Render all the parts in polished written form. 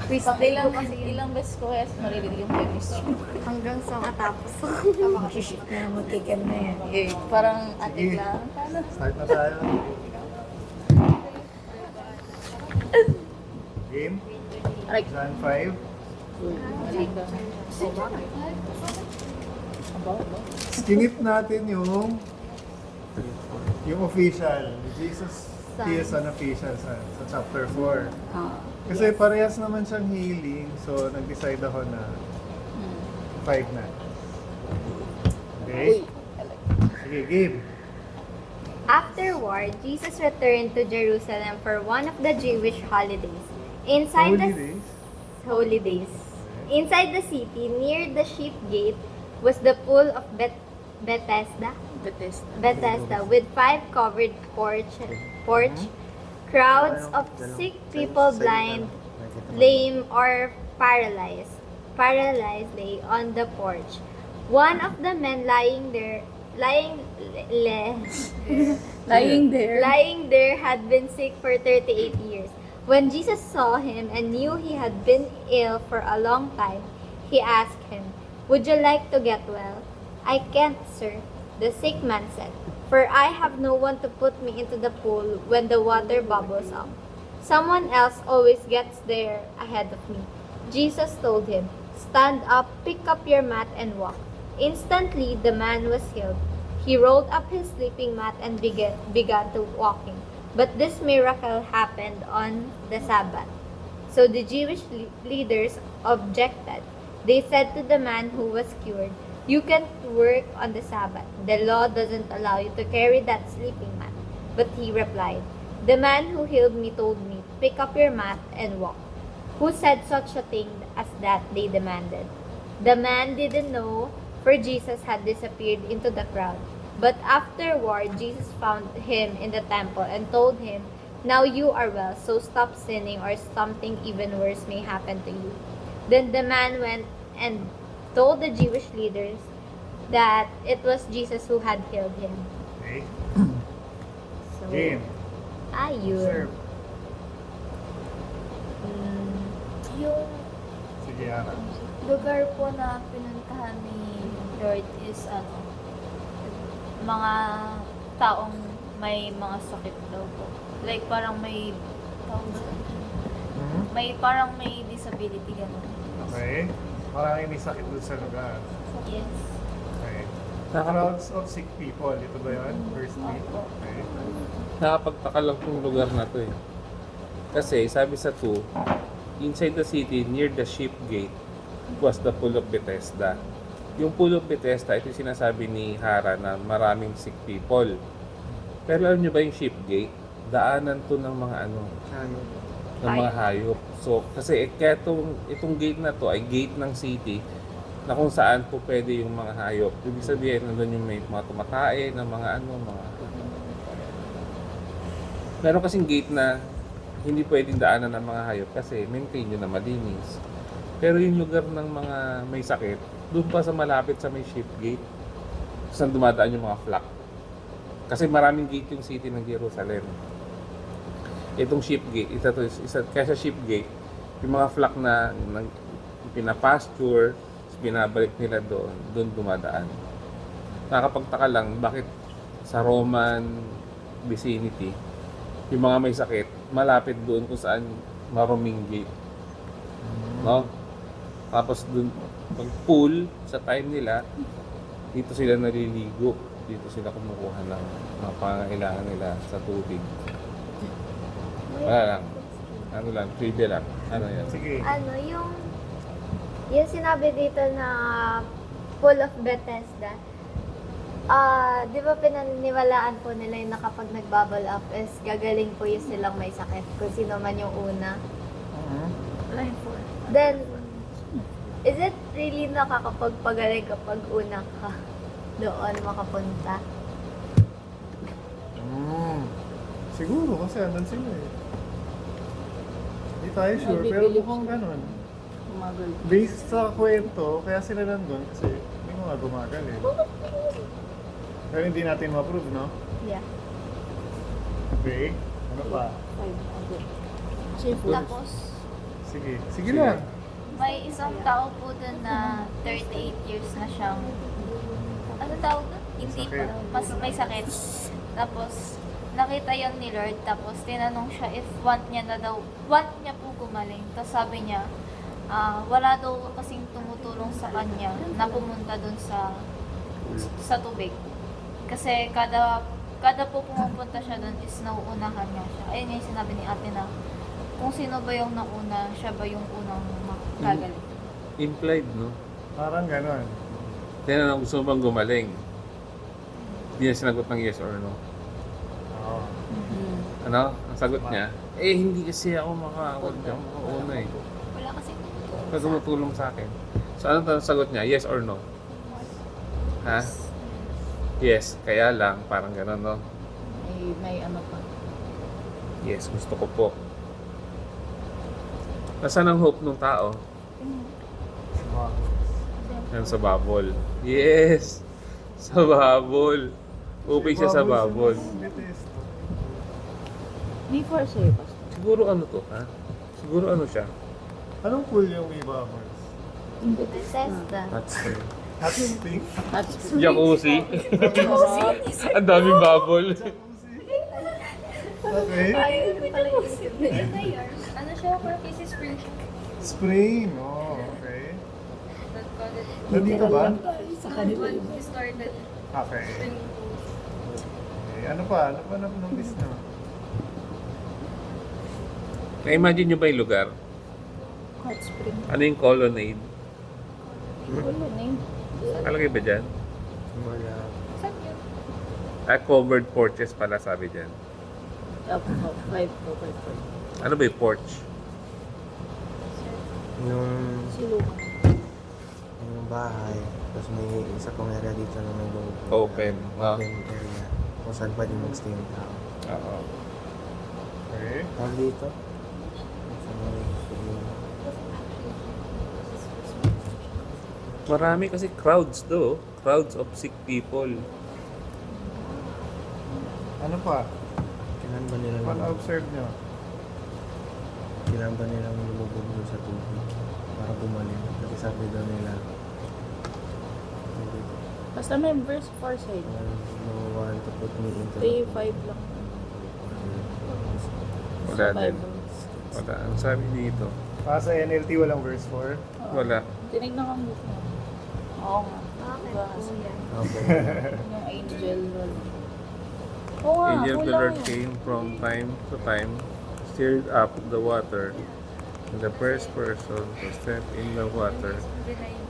Quiz Pag day ilang, ko kasi yun. ilang beses ko kaya maririnig yung chemistry. Hanggang sa matapos. Makasiship na mag-kikan na yan. Eh, parang ating lang. Start na tayo. Game? Aray. John 5. Mali ka. Skinip natin yung official. Jesus is an official sa chapter 4. Kasi parehas naman siyang healing, so nag-decide ako na 5 na. Okay? Sige, game. Afterward, Jesus returned to Jerusalem for one of the Jewish holidays. Inside Holy the days. holy days. Inside the city, near the sheep gate, was the pool of Bethesda. Bethesda, with 5 covered porch. Crowds of sick people, blind, lame, or paralyzed lay on the porch. One of the men lying there had been sick for 38 years. When Jesus saw him and knew he had been ill for a long time, he asked him, "Would you like to get well?" "I can't, sir," the sick man said, "for I have no one to put me into the pool when the water bubbles up. Someone else always gets there ahead of me." Jesus told him, "Stand up, pick up your mat, and walk." Instantly, the man was healed. He rolled up his sleeping mat and began to walking. But this miracle happened on the Sabbath. So the Jewish leaders objected. They said to the man who was cured, "You can't work on the Sabbath. The law doesn't allow you to carry that sleeping mat." But he replied, "The man who healed me told me, 'Pick up your mat and walk.'" "Who said such a thing as that?" they demanded. The man didn't know, for Jesus had disappeared into the crowd. But afterward, Jesus found him in the temple and told him, "Now you are well, so stop sinning, or something even worse may happen to you." Then the man went and told the Jewish leaders that it was Jesus who had healed him. Okay. So, Game. ayun. Serve. Yung Sige, Ara. lugar po na pinuntahan ni Lord is mga taong may mga sakit daw po. Like parang may tawag sa- Mhm. may parang may disability gano'n. Okay. Maraming may sakit dun sa lugar. Yes. Okay. Crowds of sick people. Ito ba yun? Verse 3. Okay. Nakapagtaka lang tong lugar na to eh. Kasi sabi sa 2, inside the city near the sheep gate was the pool of Bethesda. Yung pool of Bethesda, ito yung sinasabi ni Hara na maraming sick people. Pero alam nyo ba yung sheep gate? Daanan to ng mga ng mga hayop. So, kasi kaya itong gate na to ay gate ng city na kung saan po pwede yung mga hayop. Ibig sabihin, nandun yung may mga tumatae ng mga mga... Meron kasing gate na hindi pwedeng daanan ng mga hayop kasi maintain yun na malinis. Pero yung lugar ng mga may sakit, doon pa sa malapit sa may sheep gate, saan dumadaan yung mga flock. Kasi maraming gate yung city ng Jerusalem. Itong sheep gate, kaya sa sheep gate, yung mga flock na pinapasture, binabalik nila doon dumadaan. Nakakapagtaka lang, bakit sa Roman vicinity, yung mga may sakit, malapit doon kung saan maruming gate. No? Tapos doon, pag pool, sa time nila, dito sila naliligo. Dito sila kumukuha ng mga pangangailangan nila sa tubig. Wala lang. Ano lang, trivia lang. Ano yan? Sige. Yung sinabi dito na pool of Bethesda, di ba pinaniwalaan po nila yung na kapag nagbubble up is gagaling po yung silang may sakit kung sino man yung una. Then, is it really nakakapagpagaling kapag una ka doon makapunta? Siguro kasi andun sila eh. Hindi tayo sure, pero mukhang ganun. Based sa kwento, kaya sila nandun kasi may mga gumagaling. Pero hindi natin ma-prove, no? Yeah. Okay. Ano pa? Tapos, Sige. Sige lang. May isang tao po dun na 38 years na siyang, ano tawag doon? Hindi pa, Sakit. mas may sakit. Tapos, nakita yon ni Lord, tapos tinanong siya if want niya po gumaling. Tapos sabi niya, wala daw kasing tumutulong sa kanya na pumunta dun sa tubig. Kasi kada po pumupunta siya dun is nauunahan niya siya. Ayun yung sinabi ni ate na kung sino ba yung nauna, siya ba yung unang gagaling. Implied, no? Parang ganon. Tinanong gusto mo bang gumaling? Hindi niya sinagot ng yes or no. Oo. Ano? Ang sagot niya, hindi kasi ako makauna eh. Wala kasi Pag tumutulong sa akin. So ano ang sagot niya? Yes or no? Ha? Yes, kaya lang, parang gano'n, no? May ano pa. Yes, gusto ko po. Nasaan ang hope ng tao? Yan sa bubble. Yes! Sa bubble. Upig siya sa bubble. Bethesda. May for sa'yo, Pastor. Siguro ano to, ha? Siguro ano siya? Anong pool yung e-bubbles? Bethesda. Hot spring? That's Jacuzzi. Ang daming bubble. Okay. ano siya, for cases spring siya. Spring. Oh, okay. Nandito ba? sa kanila yun. Started. Okay. Okay. Ano pa? Ano pa na-miss nyo? Na-imagine nyo ba yung lugar? Hot spring. Ano yung colonnade? Wala name. Kalagay ba dyan? Wala. Saan yun? Covered porches pala sabi dyan. Up, 5. Ano ba yung porch? Yung, Silukan. yung bahay, tapos may isa pang area dito na may loob. Open, no? Open area. Kung saan pwede mag-stay yung tao. Oo. Okay. Tawag dito? Sa may Marami kasi crowds do. Crowds of sick people. Ano pa? kailan ba nila Pag-observe nyo. kailan ba nilang lumubog doon sa tubig para gumaling? Kasi sabi daw nila, Basta may verse 4 sa'yo. no one to put me into 3-5 lang. Wala Sa din. Bible. Wala. Ang sabi dito. Sa NLT walang verse 4. Wala. Tinignan ko ang book mo. Oo nga. Bakit Diba? po yan? Okay. Yung angel roll. Oo nga, Angel of the kulang Lord yun. came from time to time, stirred up the water, and the first person to step in the water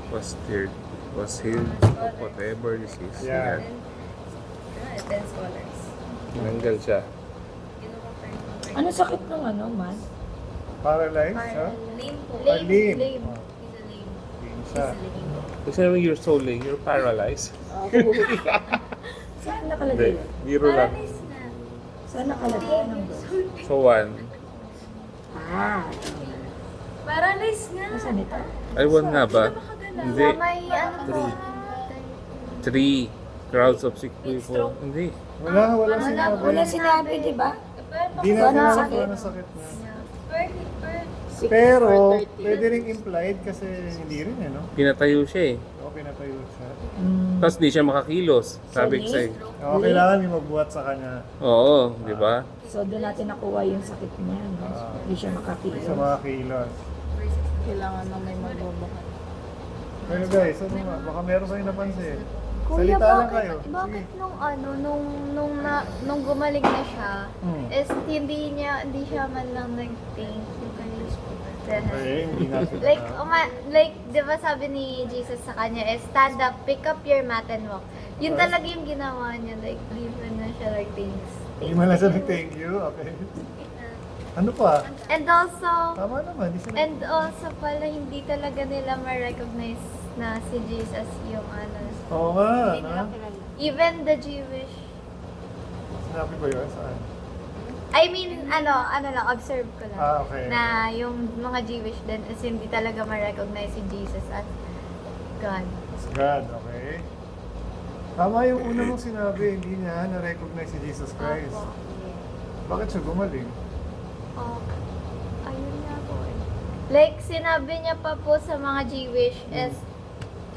was stirred, was healed of whatever disease he Yeah. had. 10 scholars. Tinanggal siya. Ano sakit ng ano, man? Paralyzed, ha? Lame po. Ah, lame. Lame. Oh, He's a lame. lame siya. Kasi naman you're so lame, you're paralyzed. Saan Hindi, nakalagay? biro lang. Saan nakalagay ng verse? So one. Paralyzed nga. Saan ito? Ay, one nga ba? Hindi. May ano po? Three. Crowds of sick people. Hindi. Wala sinabi. Wala sinabi, di ba? Di na Wala sinabi sakit. kung ano sakit niya. Six Pero, or 30. pwede rin implied kasi hindi rin eh, no? Pinatayo siya eh. O, pinatayo siya. Tapos di siya makakilos. Sabi ko So, sa'yo. O, kailangan may magbuhat sa kanya Oo, di ba? So, doon natin nakuha yung sakit niya. No? Hindi siya makakilo. sa mga kilos. Kailangan na may magbabakat. Pero guys, ano nga, baka meron kayo napansin. Kuya, Salita lang kayo. bakit nung ano, nung gumaling na siya, Hmm. is hindi siya man lang nag-thank you kay Okay, hindi natin. like, di ba sabi ni Jesus sa kanya, is stand up, pick up your mat and walk. Yun Yes. talaga yung ginawa niya, like, di ba na siya like, thanks. Hindi mo lang sabi thank you, okay. Ano pa? And also, Tama naman, di sila. and also pala, hindi talaga nila ma-recognize na si Jesus yung ano. Oo nga, Hindi nila no? kilala. Even the Jewish, Sinabi ba yun? Saan? I mean, ano lang, observe ko lang. Okay. Na yung mga Jewish din is hindi talaga ma-recognize si Jesus as God. It's God, okay? Tama yung una mong sinabi, hindi niya na-recognize si Jesus Christ. Opo. Bakit siya gumaling? Oh, ayun nga po eh. Like, sinabi niya pa po sa mga Jewish is,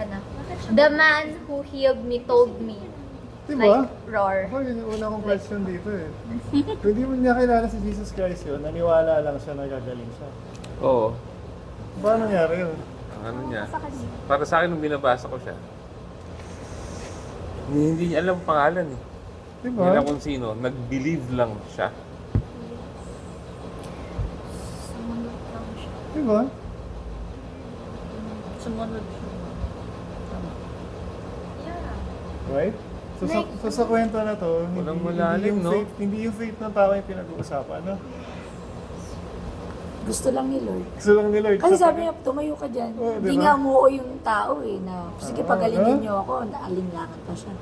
ano, the man who healed me told me. Diba? Like, roar. Ako, yun yung una kong question dito eh. Kung di mo niya kilala si Jesus Christ yun, naniwala lang siya na gagaling siya. Oo. Paano nangyari yun? Ang ano niya. Para sa akin, nung binabasa ko siya, hindi niya alam ang pangalan eh. Diba? Hindi alam kung sino. Nag-believe lang siya. Sumunod lang siya. Diba? Sumunod siya. Yeah. Right? So sa kwento na to, Walang malalim, no? Hindi yung faith ng tao yung pinag-uusapan, no? Gusto lang ni Lord. Gusto lang ni Lord. Kasi sa- sabi niya, tumayo ka dyan. Oo, Hindi diba? nga umuo yung tao eh, na sige pagalingin niyo ako, naalinlangan pa siya.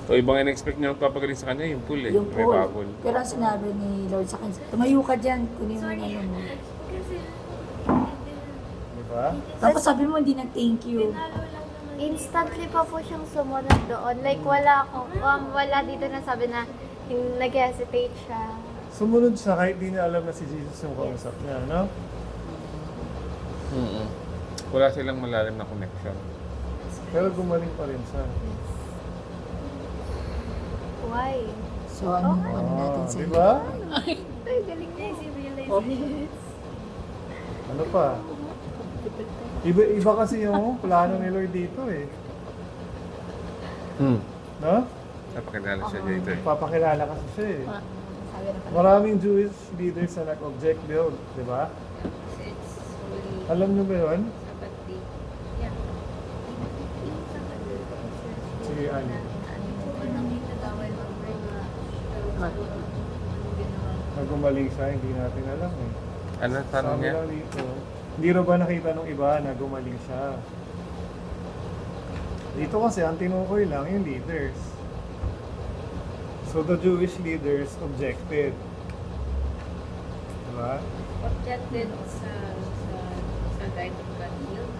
So, ibang in-expect niya magpapagaling sa kanya, yung pool eh. Yung May pool. bubble. Pero ang sinabi ni Lord sa kanya, tumayo ka dyan, kunin mo yung ano mo. Diba? Tapos sabi mo, hindi nag-thank you. Instantly pa po siyang sumunod doon. Like, wala dito na sabi na nag-hesitate siya. Sumunod siya kahit di niya alam na si Jesus yung kausap niya, no? Wala silang malalim na connection. Pero gumaling pa rin siya. Why? So ano natin sa Diba? Ay, galing niya. Ano pa? Iba kasi yung plano ni Lord dito eh. No? Napakilala siya dito eh. Papakilala kasi siya eh. Maraming Jewish leaders na nag-object build, di ba? Alam niyo ba yun? Sige, Ali. Nagumaling siya, hindi natin alam eh. Ano tanong Sabi niya? lang dito, hindi rin ba nakita nung iba na gumaling siya? Dito kasi ang tinukoy lang yung leaders. So the Jewish leaders objected. Diba? Objected sa diet of God healed.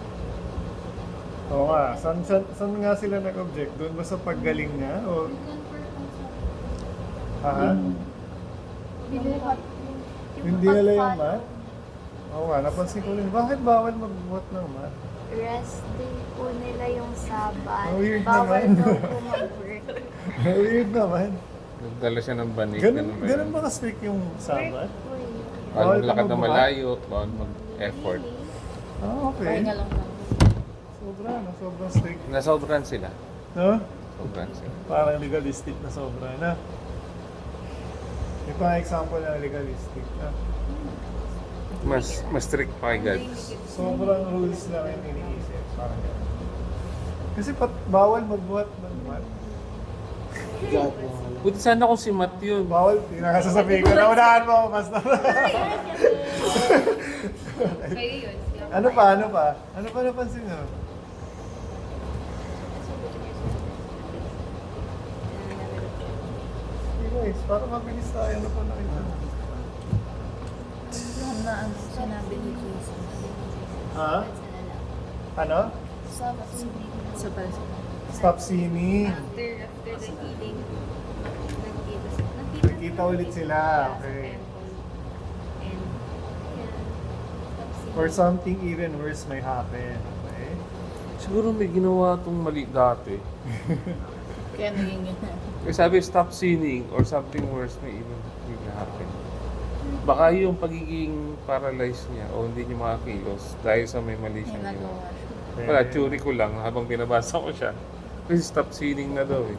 Oo nga, saan nga sila nag-object? Doon ba sa paggaling niya? O... Ha? Hindi nila yung mat? Oo nga, napansin ko rin. Bakit bawal magbuhat ng mat? Rest day po nila yung Sabat. Weird Bawal naman. daw po mag-work. Weird naman. Nagdala siya ng banig. Ganun ba ka-strict yung Sabbath? Bawal Bawal maglakad ka na magbuhat? malayo, bawal mag-effort. Ah, okay. Pahinga lang naman. Sobra, no? Sobrang strict. Nasobran sila. No? Sobran sila. Parang legalistic na sobra na. Ito ang example ng legalistic na. Mas strict pa kay God. Sobrang rules lang yung iniisip. Parang ganun. Kasi bawal magbuhat ng mat. Buti sana kung si Matt yun. Bawal, pinakasasabihin ko. Naunahan mo ako, basta. Kayo yun. Ano pa? Ano pa napansin nyo? Guys, para mabilis tayo. Ano pa nakita? Yung na ang sinabi ni Jesus. Ha? Ano? Sa palsa. Stop sinning. After the healing, Nagkita ulit sila. Okay. And, Or something even worse may happen. Okay? Siguro may ginawa itong mali dati. Kaya naging yun na. Eh, sabi, stop sinning or something worse may even happen. Baka yung pagiging paralyzed niya o hindi niya makakilos dahil sa may mali siyang ginawa. Nagawa siya. Wala, theory ko lang habang binabasa ko siya. Kasi stop sinning na daw eh.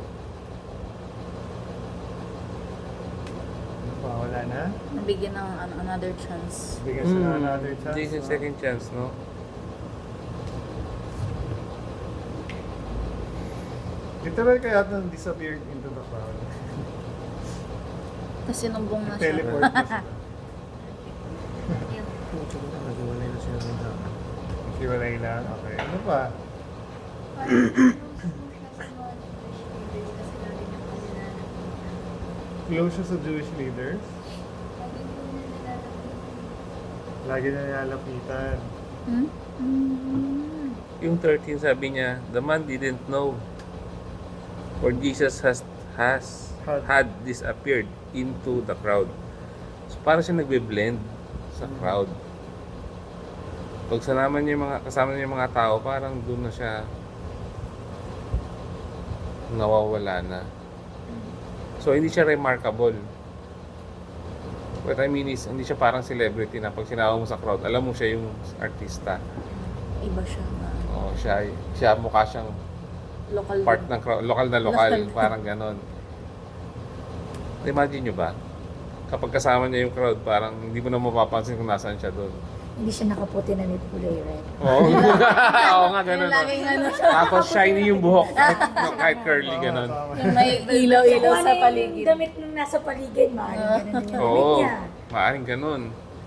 Wala na? Nabigyan ng another chance. Bigyan sila ng another chance. Hindi siya no? second chance, no? Literal kaya nang disappeared into the crowd. Tapos sinumbong na siya. Teleport na siya. Naghiwalay na sila ng tao. Hiwalay na. Okay. Ano pa? Close siya sa Jewish leaders. Lagi na nilalapitan. Yung 13 sabi niya, the man didn't know or Jesus had disappeared into the crowd. So parang siya nagbe-blend sa crowd. Pag kasama niya yung mga tao, parang doon na siya nawawala na. So, hindi siya remarkable. What I mean is, hindi siya parang celebrity na pag sinama mo sa crowd, alam mo siya yung artista. Iba siya na Oo, siya mukha siyang local part ng crowd, lokal na lokal, parang ganon. Imagine nyo ba? Kapag kasama niya yung crowd, parang hindi mo na mapapansin kung nasaan siya doon. Hindi siya nakaputi na with kulay red. Oo. Oo nga, ganon. no? Laging ano siya. Tapos shiny yung buhok, kahit curly, ganon. Yung may ilaw-ilaw sa paligid. Damit nung nasa paligid, maaaring ganun yung damit Oo, niya. maaaring ganon.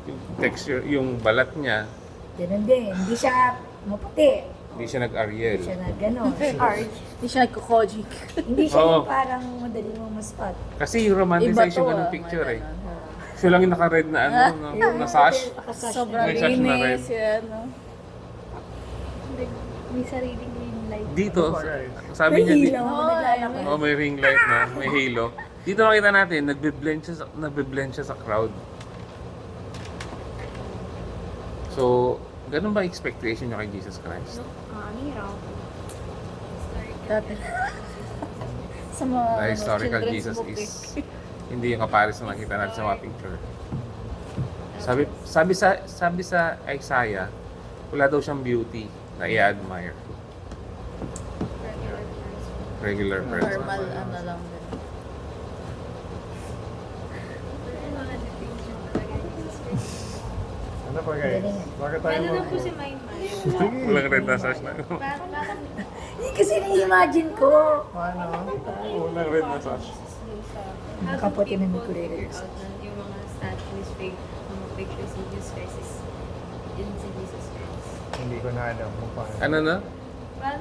Yung texture, yung balat niya, Ganun din. Hindi siya maputi. hindi siya nag-Ariel. Hindi siya na gano'n. Hindi siya nagko-kojic. Hindi siya Oo. yung parang madali mo ma-spot. Kasi yung romanticization ka ng picture eh. Siya lang yung naka-red na ano, na sash. Sobrang May sash na red. linis yan, no? May sariling ring light. Dito, sabi May niya, ilaw ako naglalakad. oh, may ring light na, may halo. Dito makita natin, nagbe-blend siya sa crowd. So, ganun ba expectation niyo kay Jesus Christ? Dati. Sa mga The historical children's Jesus book, is hindi yung kapares na nakita natin sa mga picture. Sabi sa Isaiah, wala daw siyang beauty na i-admire. Regular person. Normal, ano lang din. Ano pa guys? Bakit tayo Ano mo? na po si May May? Sige. Walang red na sash na. Hindi kasi na-imagine ko. Ano? Walang red na sash. Nakaputi na may kulay red. Yung mga statues, mga pictures ni Jesus Christ is yun si Jesus Christ. Hindi ko na alam kung paano. Ano na?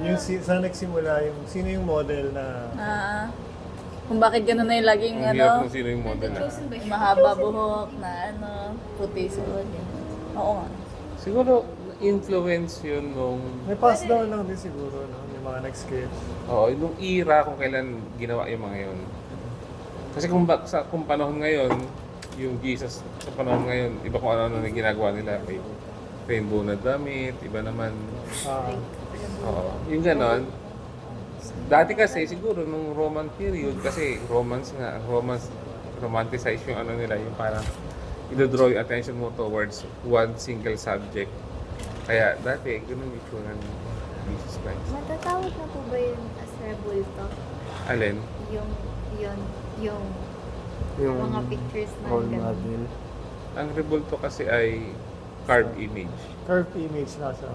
Yung saan nagsimula sino yung model na Kung bakit gano'n na yung laging, Ang hirap ano, kung sino yung model na. mahaba buhok na, ano, puti suot. Oo nga. Siguro, influence yun nung... may pass down lang din siguro, no? Yung mga nag-sketch. Oo, nung era kung kailan ginawa yung mga yun. Kasi kung panahon ngayon, yung Jesus sa panahon ngayon, iba kung ano na ginagawa nila. May rainbow na damit, iba naman. Oo, yung ganon. Dati kasi siguro nung Roman period, kasi romanticize yung ano nila, yung parang i-draw yung attention mo towards one single subject. Kaya dati, ganun yung itsura ni Jesus Christ. Matatawag na po ba yun as rebulto? Alin? Yung mga pictures na ganun. Ang rebulto kasi ay carved image. Curved image na siya.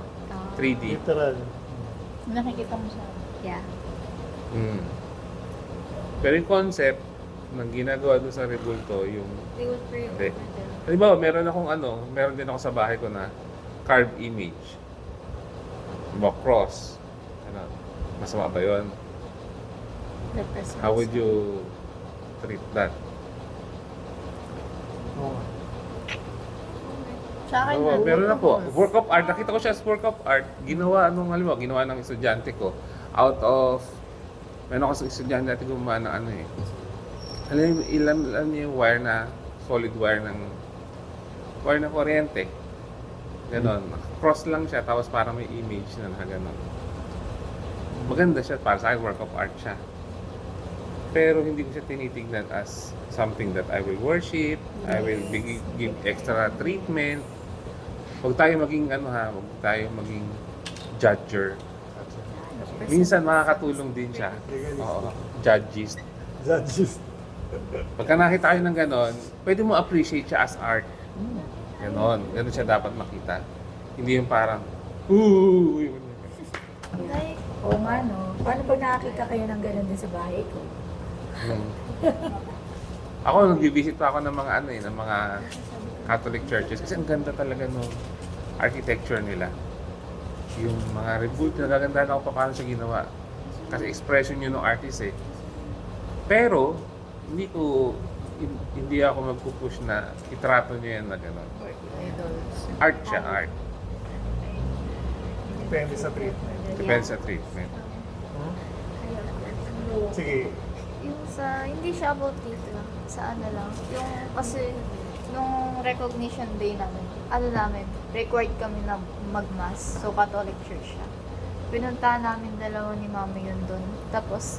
3D. Literal. Nakikita mo siya. Yeah. Mm. Pero yung concept ng ginagawa doon sa rebulto, yung... They would pray Hindi. over them. Halimbawa, meron din ako sa bahay ko na carved image. Halimbawa, cross. Ano, masama ba yun? Represents. How would you treat that? Oo. Sa akin, Oo, meron ako. Work of art. Nakita ko siya as work of art. Ginawa ng estudyante ko. Out of... Meron ako sa estudyante natin gumawa ng ano eh. Alam niyo yung wire na... Solid wire ng kuryente. Ganon. Cross lang siya, tapos parang may image na nakaganon. Maganda siya. Para sa akin, work of art siya. Pero hindi ko siya tinitignan as something that I will worship. I will give extra treatment. Huwag tayo maging huwag tayo maging judger. Minsan makakatulong din siya. Oo, judges. Judges. Pagka nakita kayo ng ganon, pwede mo appreciate siya as art. Ganon siya dapat makita. Hindi yung parang, ooh! Oo nga, no? Paano pag nakakita kayo ng gano'n din sa bahay ko? Ako, nag-visit pa ako ng mga ng mga Catholic churches kasi ang ganda talaga ng architecture nila. Yung mga rebuild, nagagandaan ako pa paano siya ginawa. Kasi expression yun ng artist eh. Pero, hindi ako magpupush na itrato niya yan na gano'n. Art siya, art. Depende sa treatment. Depende sa treatment. Sige. Yung hindi siya about dito lang. Sa ano lang. Yung, kasi, nung recognition day namin, required kami na magmas. So, Catholic church siya. Pinuntahan namin dalawa ni mami yun doon. Tapos,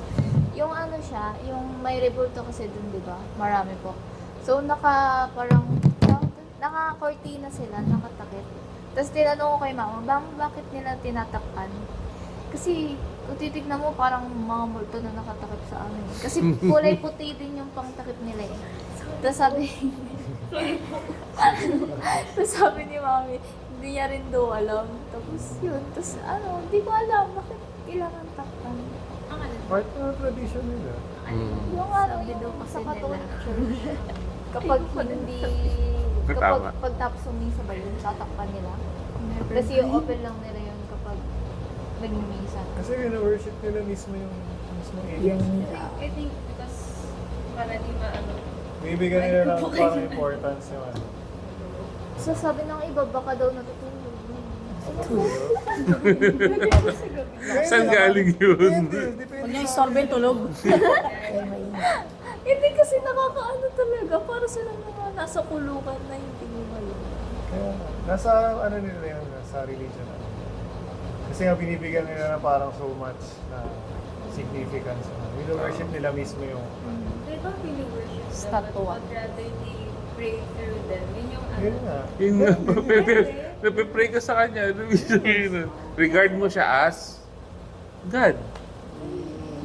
yung ano siya, yung may rebulto kasi doon, di ba? Marami po. So, naka-cortina sila, nakatakip. Tapos, tinanong ko kay mama, bakit nila tinatakpan? Kasi, kung titignan mo, parang mga multo na nakatakip sa amin. Kasi, kulay puti din yung pangtakip nila eh. Tapos, sabi ni mami, hindi niya rin daw alam. Tapos, yun. Tapos, hindi ko alam, bakit kailangan takpan? Part ng tradition nila. Yung Sabi daw yung kasi sa Catholic nila. Church, kapag hindi, kapag pagtapos umisa ba yun, tatakpan nila. Kasi yung open lang nila yun kapag nagmimisa. Kasi worship nila mismo yung Yung, aliens. I think because para di maano. Bibigyan nila ng parang importance yung ano. So sabi ng iba, baka daw natutulog. Saan galing yun? Depende huwag niyo istorbe yung tulog. Kaya may Hindi kasi nakakaano talaga, para sila mga nasa kulukan na hindi mo alam. Kaya, nasa ano nila yun, sa religion. Ano. Kasi nga binibigyan nila na parang so much na significance. Worship nila mismo yung They don't really worship them. Statua. But rather they pray through them. Yun yung ano. yun nga. Yun nga, napipray ka sa kanya. Ano yung sabihin nun? Regard mo siya as God.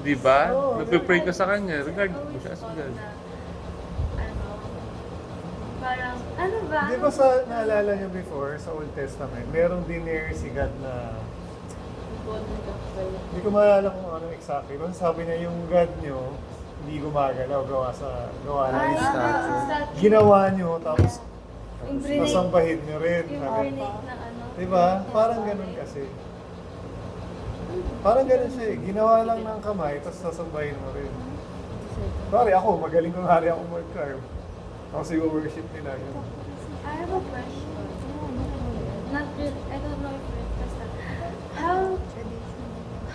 Di ba? Oo, Napipray ka sa kanya. Regard mo siya as God. Na, parang, ano ba? Di ba sa naalala niyo before, sa Old Testament, merong dinner si God na hindi ko maalala kung ano exactly. Kung sabi niya yung God niyo, hindi gumagalaw, gawa na yung statue. Ginawa niyo, tapos nasambahin niyo rin. Sabi. Incarnate na ano. Diba? Parang ganun kasi. Parang ganun siya eh. Ginawa lang ng kamay, tapos sasambahin mo rin. Pare ako, magaling kong hari ako mag-carve. Tapos i-worship nila yun. I have a question. Not really, I don't know if it's basta.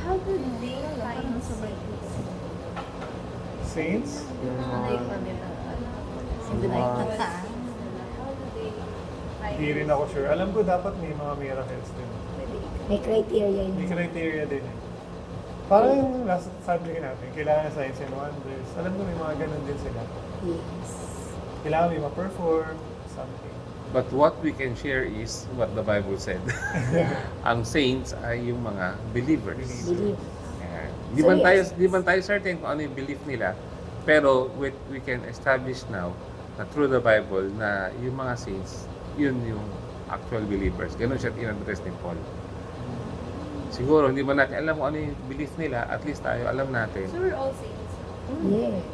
How do they find saints? Saints? Yung mga like, Hindi na yung kanta. how do they find Hindi rin ako sure. Alam ko dapat may mga miracles din. may criteria May yun. criteria din eh. Parang yung last sabi natin, kailangan signs and wonders. Alam ko may mga ganun din sila. Yes. Kailangan may ma-perform, something. But what we can share is what the Bible said. Ang saints ay yung mga believers. Believe. Ayan. So, Di man tayo certain kung ano yung belief nila, pero we can establish now na through the Bible na yung mga saints, yun yung actual believers. Ganun siya in-address ni Paul. Siguro, hindi man natin alam kung ano yung belief nila, at least tayo alam natin. So we're all saints. Yes.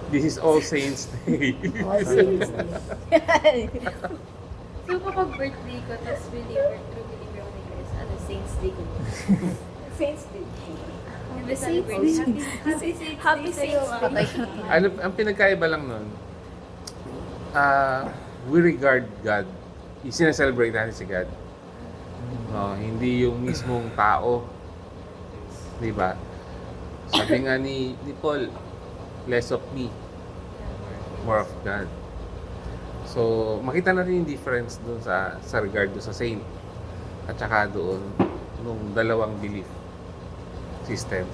This is All Saints Day. All saints. So kapag birthday ko, tapos believer, true believer ako ni Chris, ano, Saints Day ko. Saints Day. Happy Saints Day. Happy Saints Day. Ano, ang pinagkaiba lang nun, we regard God. Sinaselebrate natin si God. No, hindi yung mismong tao. Di ba? Sabi nga ni Paul, less of me, more of God. So, makita natin yung difference doon sa regard doon sa saint at saka doon nung dalawang belief system.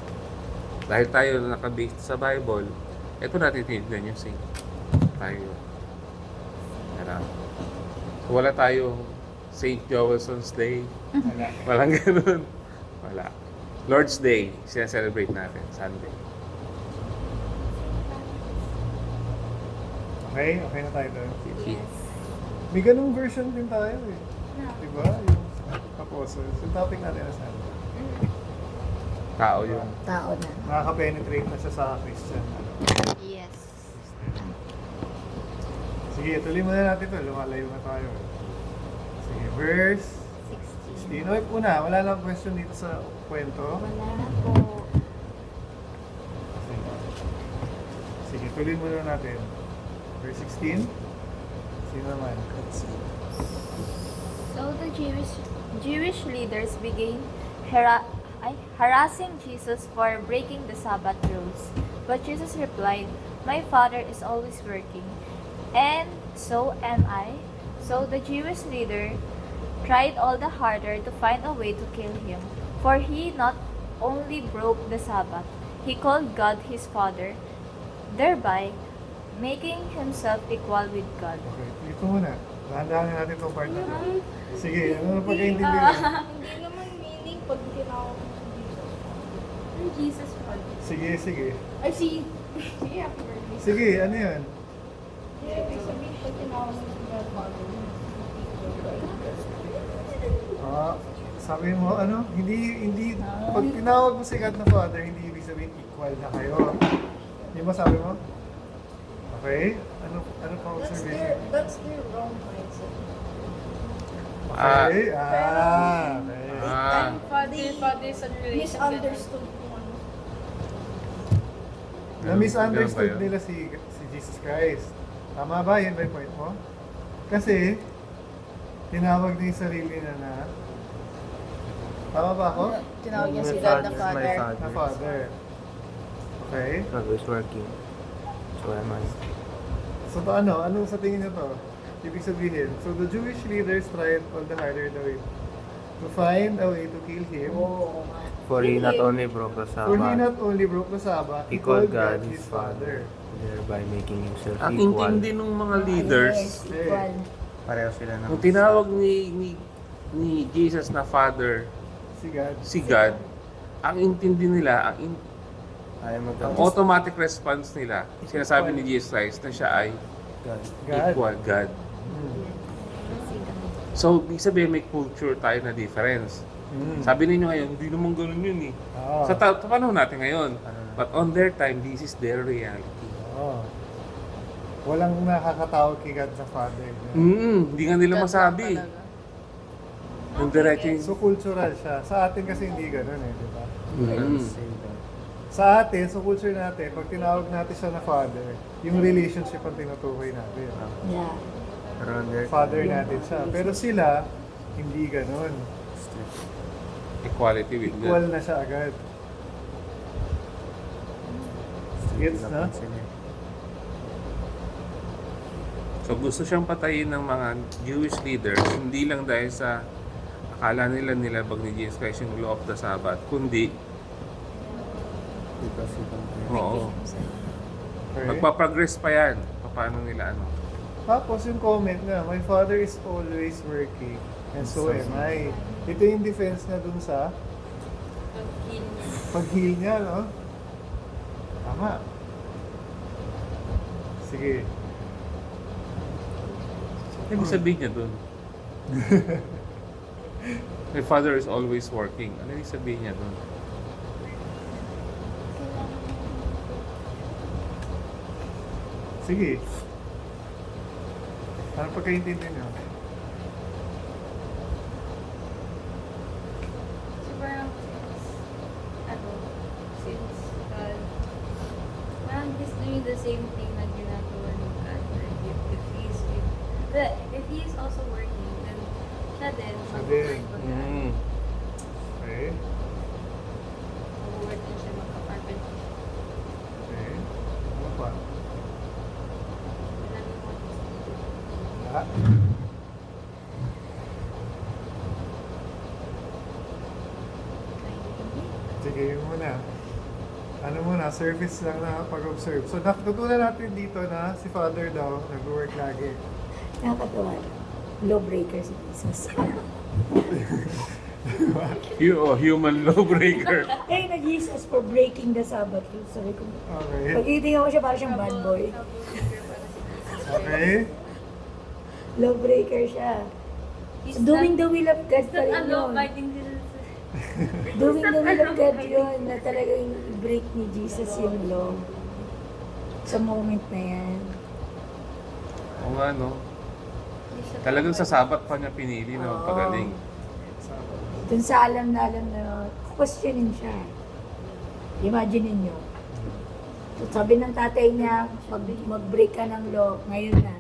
Dahil tayo nakabase sa Bible, ito natin tinignan yung saint. Tayo. Ano? So, wala tayong St. Joelson's Day. Walang ganun. Wala. Lord's Day, sinaselebrate natin, Sunday. Okay? Okay na tayo doon. Yes. May ganung version din tayo eh. Diba? Yung apostles. Yung topic natin na saan. Tao yun. Tao na. Nakaka-penetrate na siya sa Christian. Yes. Sige, tuloy muna natin ito. Lumalayo na tayo. Sige, verse 16. Okay, una, wala lang question dito sa kwento. Wala na po. Sige, tuloy muna natin. Verse 16. Sino naman? So the Jewish leaders began harassing Jesus for breaking the Sabbath rules. But Jesus replied, "My Father is always working, and so am I. So the Jewish leader tried all the harder to find a way to kill him, for he not only broke the Sabbath, he called God his Father, thereby making himself equal with God. Okay, dito muna. Dahan-dahanin natin itong part na to. Sige, ano na pagkaintindihan? Hindi naman meaning pag tinawag mo si Jesus. Ay, Jesus pa. Sige, sige. Ay, si... Sige, happy birthday. Sige, ano yun? Hindi, ibig sabihin pag tinawag mo si Godfather. Sabi mo, ano? Hindi, pag tinawag mo si God na Father, hindi ibig sabihin equal na kayo. Di ba sabi mo? Okay? Ano pa observation? That's their wrong mindset. Okay? And father son relationship. Misunderstood kung ano. Na-misunderstood Ganun ba yun? nila si Jesus Christ. Tama ba? Yan ba yung point mo? Kasi, tinawag niya yung sarili na tama ba ako? Tinawag niya si My God na father is my Father. Na Father. Okay? God is working. So am I. So ano? Anong sa tingin niyo to? Ibig sabihin, so the Jewish leaders tried all the harder to find a way to kill him. Oo nga. For he not only broke the For he Sabbath, not only broke the Sabbath, he called God his Father, thereby making himself Ang equal. intindi ng mga leaders, Yes, equal. Pareho sila ng... nung tinawag ni Jesus na Father, Si God. si God, ang intindi nila, Ayaw ang magkakasama. automatic response nila, sinasabi ni Jesus Christ na siya ay God. God. equal God. Hmm. So, ibig sabihin may culture tayo na difference. Sabi ninyo ngayon, hindi naman ganun yun eh. Oo. Sa panahon natin ngayon. But on their time, this is their reality. Oo. Walang nakakatawag kay God sa Father. Hindi nga nila God masabi. lang talaga. Yung diretso yung... So cultural siya. Sa atin kasi hindi ganun eh, di ba? Say that. Sa atin, sa culture natin, pag tinawag natin siya na Father, yung relationship ang tinutukoy natin. Yeah. Pero on their Father natin siya. Pero sila, hindi ganun. Equality with God. Equal na siya agad. Gets na? napansin eh. So gusto siyang patayin ng mga Jewish leaders, hindi lang dahil sa akala nila nilabag ni Jesus Christ yung law of the Sabbath, kundi, Because he compared. oo, Okay. magpa-progress pa yan. Paano nila ano? Tapos yung comment na, my father is always working, and so am I. Ito yung defense na dun sa pag-heal niya, no? Tama. Sige. Ano ibig sabihin niya dun? My father is always working. Ano ibig sabihin niya dun? Sige. Ano pagkaintindi niyo? So parang, since God, parang he's doing the same thing na ginagawa ni God. If he is also working, then siya din. Siya din. Okay. Mag-work din siya magka-carpenter. Okay. Ano pa? Wala nang mga Ah. Sige, yun muna. Ano muna, service lang na pag-observe. So, natutunan natin dito na si Father daw nag-work lagi. Nakakatawa. Lawbreaker si Jesus. Human lawbreaker. Eh, nag-Jesus for breaking the Sabbath. Sabi ko, Okay. pag itingnan mo siya, parang siyang bad boy. Okay. Lawbreaker siya. Doing the will of God pa rin yun. Doing the will of God yun, na talagang i-break ni Jesus yung law. Sa moment na yan. Oo nga, no? Talagang sa Sabat pa niya pinili na magpagaling. Dun sa alam na questionin siya. Imagine niyo. So, sabi ng tatay niya, mag-break ka ng law, ngayon na.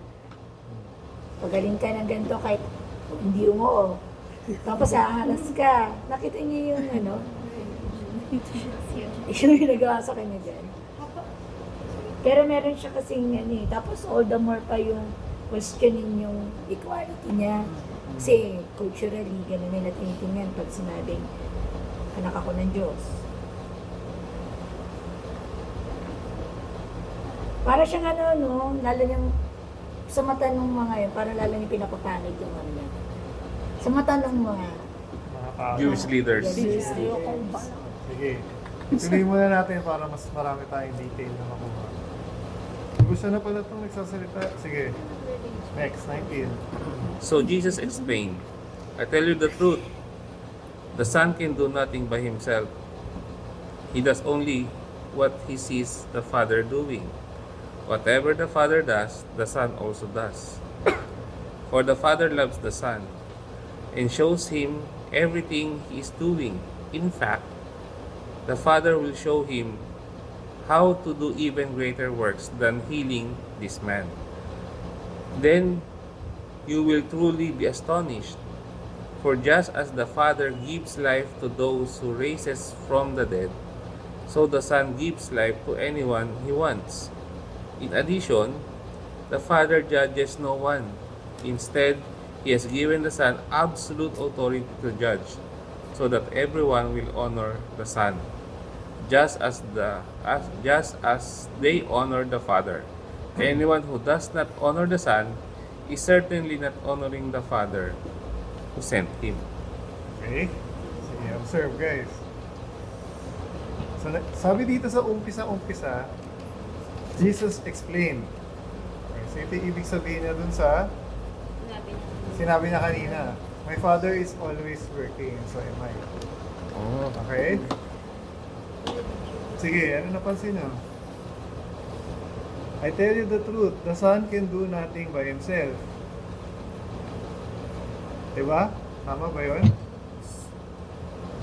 Pagaling ka ng ganito kahit hindi umuo. Tapos aalas ka. Nakita niyo yung yung nagawa sa kanya dyan. Pero meron siya kasing tapos all the more pa yung questionin yung equality niya. Kasi culturally, gano'n nila tinitingnan pag sinabing anak ako ng Diyos. Para siyang ano, no? Lalo yung sa mata ng mga yun, para lalo yung pinapapangit yung ano niya. Sa mata ng mga Mga tao. Jewish leaders. Jewish leaders. Sige. Tuloy muna natin para mas marami tayong detail na makuha. Gusto na pala itong nagsasalita. Sige. Next, 19. So Jesus explained, I tell you the truth, the Son can do nothing by himself. He does only what he sees the Father doing. Whatever the Father does, the Son also does. For the Father loves the Son and shows him everything he is doing. In fact, the Father will show him how to do even greater works than healing this man. Then you will truly be astonished. For just as the Father gives life to those who raises from the dead, so the Son gives life to anyone he wants. In addition, the Father judges no one. Instead, he has given the Son absolute authority to judge, so that everyone will honor the Son, just as they honor the Father. Anyone who does not honor the Son is certainly not honoring the Father who sent him. Okay? Sige, observe guys. So, sabi dito sa umpisa, Jesus explained. Okay, so ito ibig sabihin niya dun sa sinabi na kanina. My Father is always working, so am I. Oh. Okay? Sige, ano napansin niyo? I tell you the truth, the Son can do nothing by himself. Diba? Tama ba yun?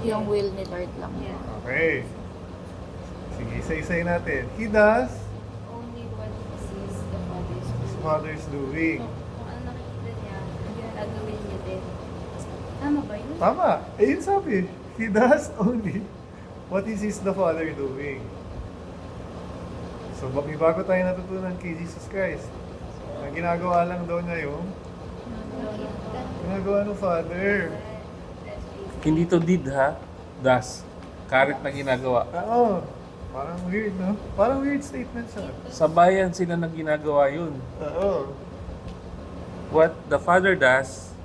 Yung will ni Lord lang. Okay. Sige, isa-isay natin. He does Only what he sees the Father's his doing. Father's doing. Kung ano nakikita niya, gagawin niya din. Tama ba yun? Tama. Eh, yun sabi. He does only what he sees the Father doing. So, may bago tayo natutunan kay Jesus Christ. Ang ginagawa lang daw niya yung ginagawa ng Father. Hindi to did ha, das. Karit na ginagawa. Oo. Parang weird, no? Parang weird statement siya. Sa bayan sila nang ginagawa yun. Oo. What the Father does,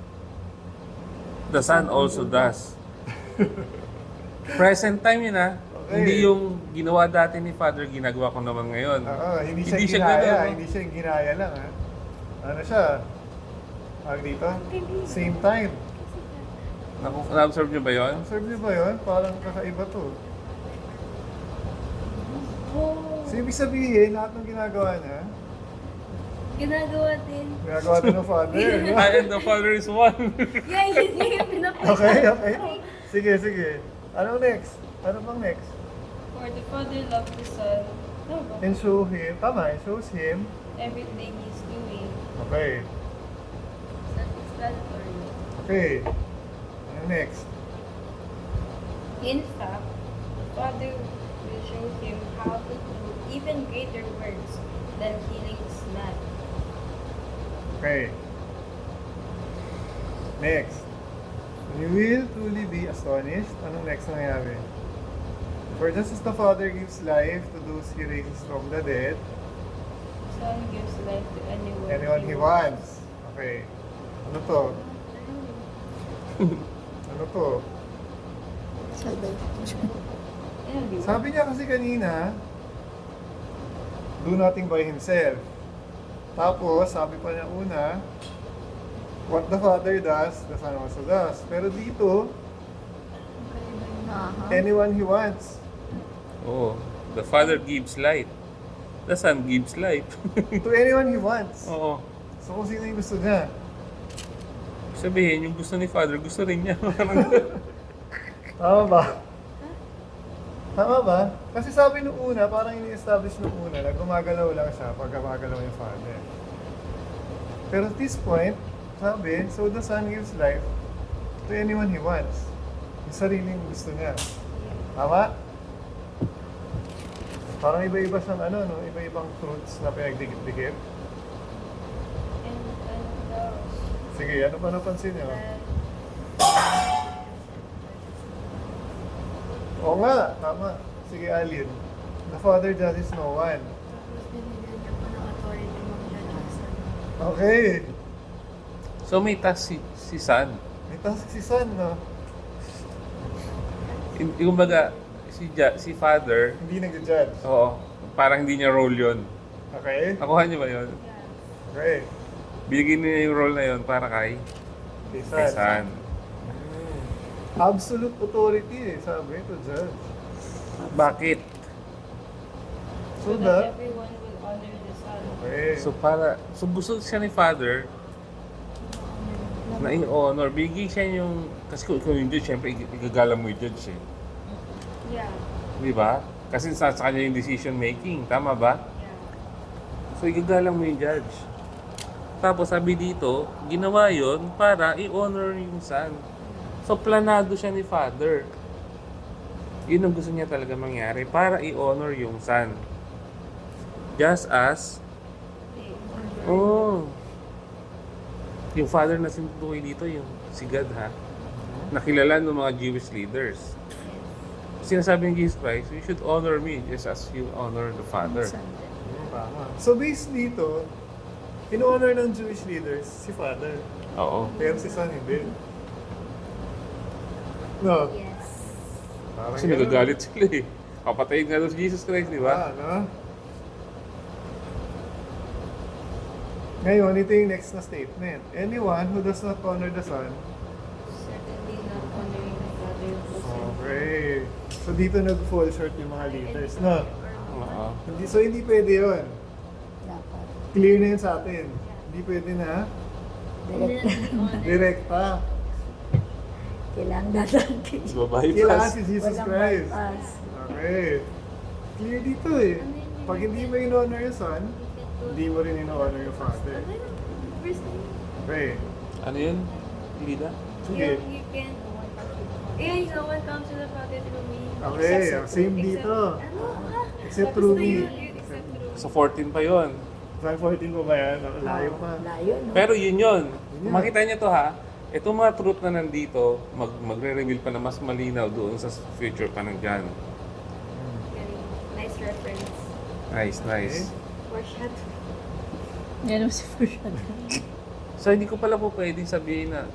the Son also does. Present time yun ha. Okay. Hindi yung ginawa dati ni Father, ginagawa ko naman ngayon. Oo, hindi siya Hindi siya ginaya. ganun, no? Hindi siya ginaya lang, ha? Ano siya? Tawag dito? Same time. Na-observe nyo ba yun? Observe niyo ba yun? Parang kakaiba to. So, ibig sabihin, lahat ng ginagawa niya, Ginagawa din. ginagawa din ng Father. di ba? I and the Father is one. Yeah, yun yung pinapalala. Okay, okay. Sige, sige. Anong next? Ano bang next? For the Father loves the Son. Tama ba? And show him, tama, and shows him. Everything he's doing. Okay, Self-explanatory. okay. Ano next? In fact, the Father will show him how to do even greater works than healing this man. Okay. Next. You will truly be astonished. Anong next na nangyari? For just as the Father gives life to those he raises from the dead, Son gives life to anyone he wants. Okay. Ano to? Ano to? Yeah, di ba? Sabi niya kasi kanina, do nothing by himself. Tapos, sabi pa niya una, what the Father does, the Son also does. Pero dito, anyone he wants. Oh, the Father gives life. The Son gives life. To anyone he wants. Oo. So kung sino yung gusto niya. Sabihin, yung gusto ni Father, gusto rin niya. Tama ba? Tama ba? Kasi sabi nung una, parang ini-establish nung una na gumagalaw lang siya pag gumagalaw yung Father. Pero at this point, sabi, so the Son gives life to anyone he wants. Yung sariling gusto niya. Tama? Parang iba-iba siyang ano, no? Iba-ibang truths na pinagdikit-dikit. And Sige, ano pa napansin niyo? Oo nga, tama. Sige, Alin. The Father judges no one. Tapos binigyan niya po ng authority mag-judge ang son. Okay. So may task si Son. May task si Son, no? Kumbaga, si Father, Hindi nag-judge. oo, parang hindi niya role yun. Okay? Nakuha niyo ba yun? Okay. Binigyan niya yung role na yun para kay Kay Son. Son. Absolute authority eh, sabi to judge. Bakit? So that, Everyone will honor the son. okay. So gusto siya ni Father na i-honor. Bigay siya yung, kasi kung yung judge, syempre igagalang mo yung judge eh. Yeah. Di ba? Kasi sa kanya yung decision making. Tama ba? Yeah. So igagalang mo yung judge. Tapos sabi dito, ginawa yon para i-honor yung son. So planado siya ni Father. Yun ang gusto niya talaga mangyari para i-honor yung son. Just as, yung Father na sinutukoy dito, yung si God ha, nakilala ng mga Jewish leaders. Sinasabi ni Jesus Christ, you should honor me just as you honor the Father. Tama. So based dito, in-honor ng Jewish leaders si Father. Oo. Pero si Son hindi. No? Yes. Parang Kasi nagagalit sila eh. Papatayin nga doon si Jesus Christ, di ba? No? Ngayon, ito yung next na statement. Anyone who does not honor the Son, Certainly not honoring the father who sent okay. So dito nag-fall short yung mga leaders, no? Oo. Hindi pwede yun. Dapat. Clear na yun sa atin. Hindi pwede na Direct. direkta. Kailangan dadaan Babae Kailangan pa. si Jesus Walang Christ. bypass. Okay. Clear dito eh. Pag hindi mo in-honor yung Son, hindi mo rin in-honor yung Father. Okay. Ano yun? Lida? Sige. You can. No one comes to the father through me. Okay, same dito. Except through me. Except through So 14 pa yon. Psalm 14 mo ba yan? Layo pa. Layo, no? Pero yun yun. Kung makita niyo to ha, itong mga truth na nandito, magre-reveal pa na mas malinaw doon sa future pa ng John. Nice reference. Nice, nice. Foreshadowing. Yan naman si Fusion. So hindi ko pala po pwedeng sabihin na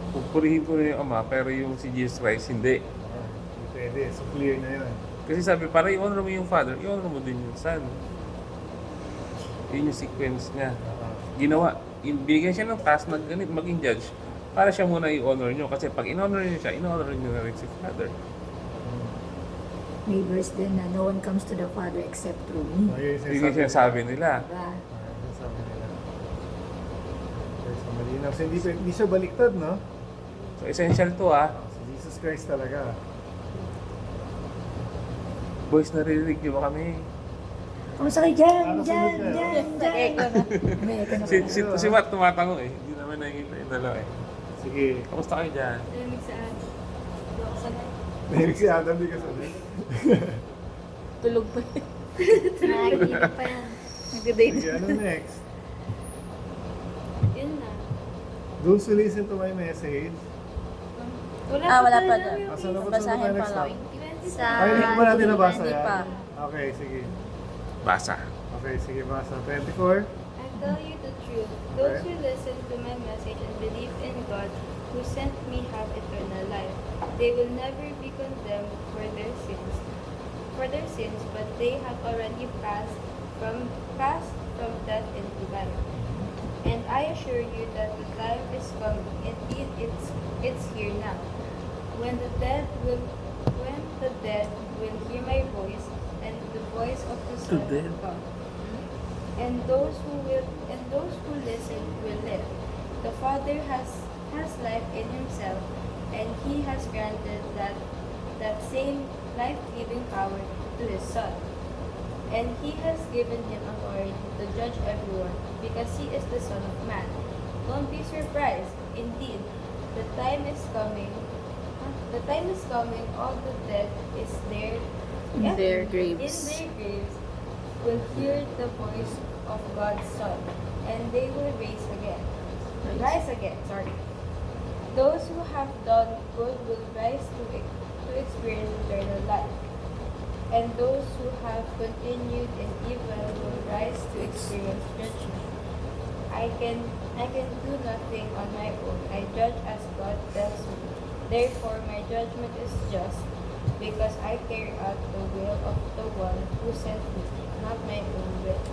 pupurihin ko na yung Ama, pero yung si Jesus Christ, hindi. Hindi pwede. So clear na yun. Kasi sabi, para i-honor mo yung Father, i-honor mo din yung Son. Yun yung sequence niya. Ginawa, bigyan siya ng task na ganit maging judge para siya muna i-honor nyo. Kasi pag in-honor nyo siya, in-honor nyo na rin si Father. May verse din na no one comes to the Father except through me. Yun yung sinasabi nila. Diba? Sabi nila. Okay, so malinaw. So hindi siya baliktad, no? So essential to ah. Si Jesus Christ talaga. Boys, naririnig nyo ba kami? Kamusta kayo dyan? Ano Dyan, sunod na? dyan, dyan. May eko na Si Matt tumatango eh. Hindi naman nakikita yung dalawa eh. Sige. Kamusta kayo dyan? Lamig sa atin. Laksan. Nahilig si Adam, di ka sabi. Tulog pa yun. Nakikita pa yan. Nag-date. Sige, ano next? Yun na. Those who listen to my message. Wala pa tayo. daw. Asan na ba Basahin tayo pa next lang. Sa Ay, hindi pa natin nabasa Hindi yan? pa. Okay, sige. Basa. Okay, sige, basa. 24. I tell you the truth. Those who listen to my message and believe in God who sent me have eternal life. They will never be condemned for their sins, but they have already passed from death into life. And I assure you that the time is coming. Indeed, it's here now. When the dead will hear my voice, and the voice of the Son dead? come. And those who listen will live. The Father has life in himself, and he has granted that same life-giving power to his Son. And he has given him authority to judge everyone, because he is the Son of Man. Don't be surprised. Indeed, the time is coming. All the dead is there. In their graves. In their graves will hear the voice of God's Son, and they will rise again. rise again. Sorry. Those who have done good will rise to experience eternal life, and those who have continued in evil will rise to experience judgment. I can do nothing on my own. I judge as God tells me. Therefore, my judgment is just, because I carry out the will of the one who sent me, not my own will.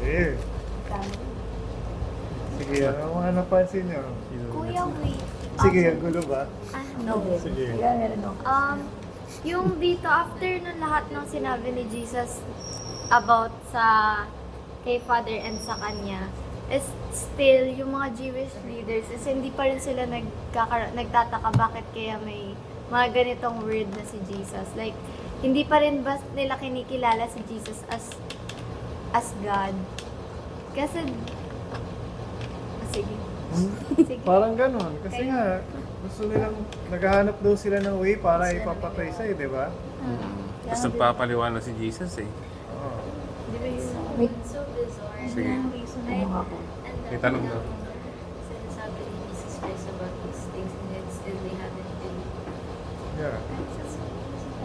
Eh, Tama. sige, ano mga napansin niyo? Kuya, wait. Sige, ang gulo ba? No, Sige. Kaya meron ako. Yung dito, after ng lahat ng sinabi ni Jesus about sa kay Father and sa kanya, is still, yung mga Jewish leaders, is hindi pa rin sila nagtataka bakit kaya may mga ganitong word na si Jesus. Like, hindi pa rin ba nila kinikilala si Jesus as God? Kasi, sige. Sige. Parang ganon. Kasi nga, gusto nilang, naghahanap daw sila ng way para ipapatay sa'yo, di ba? Tapos nagpapaliwanag si Jesus eh. Oo. Wait. So bizarre. Sige. Ano ako? And May tanong daw. sinasabi ni Jesus Christ about these things and yet still they haven't been. Yeah.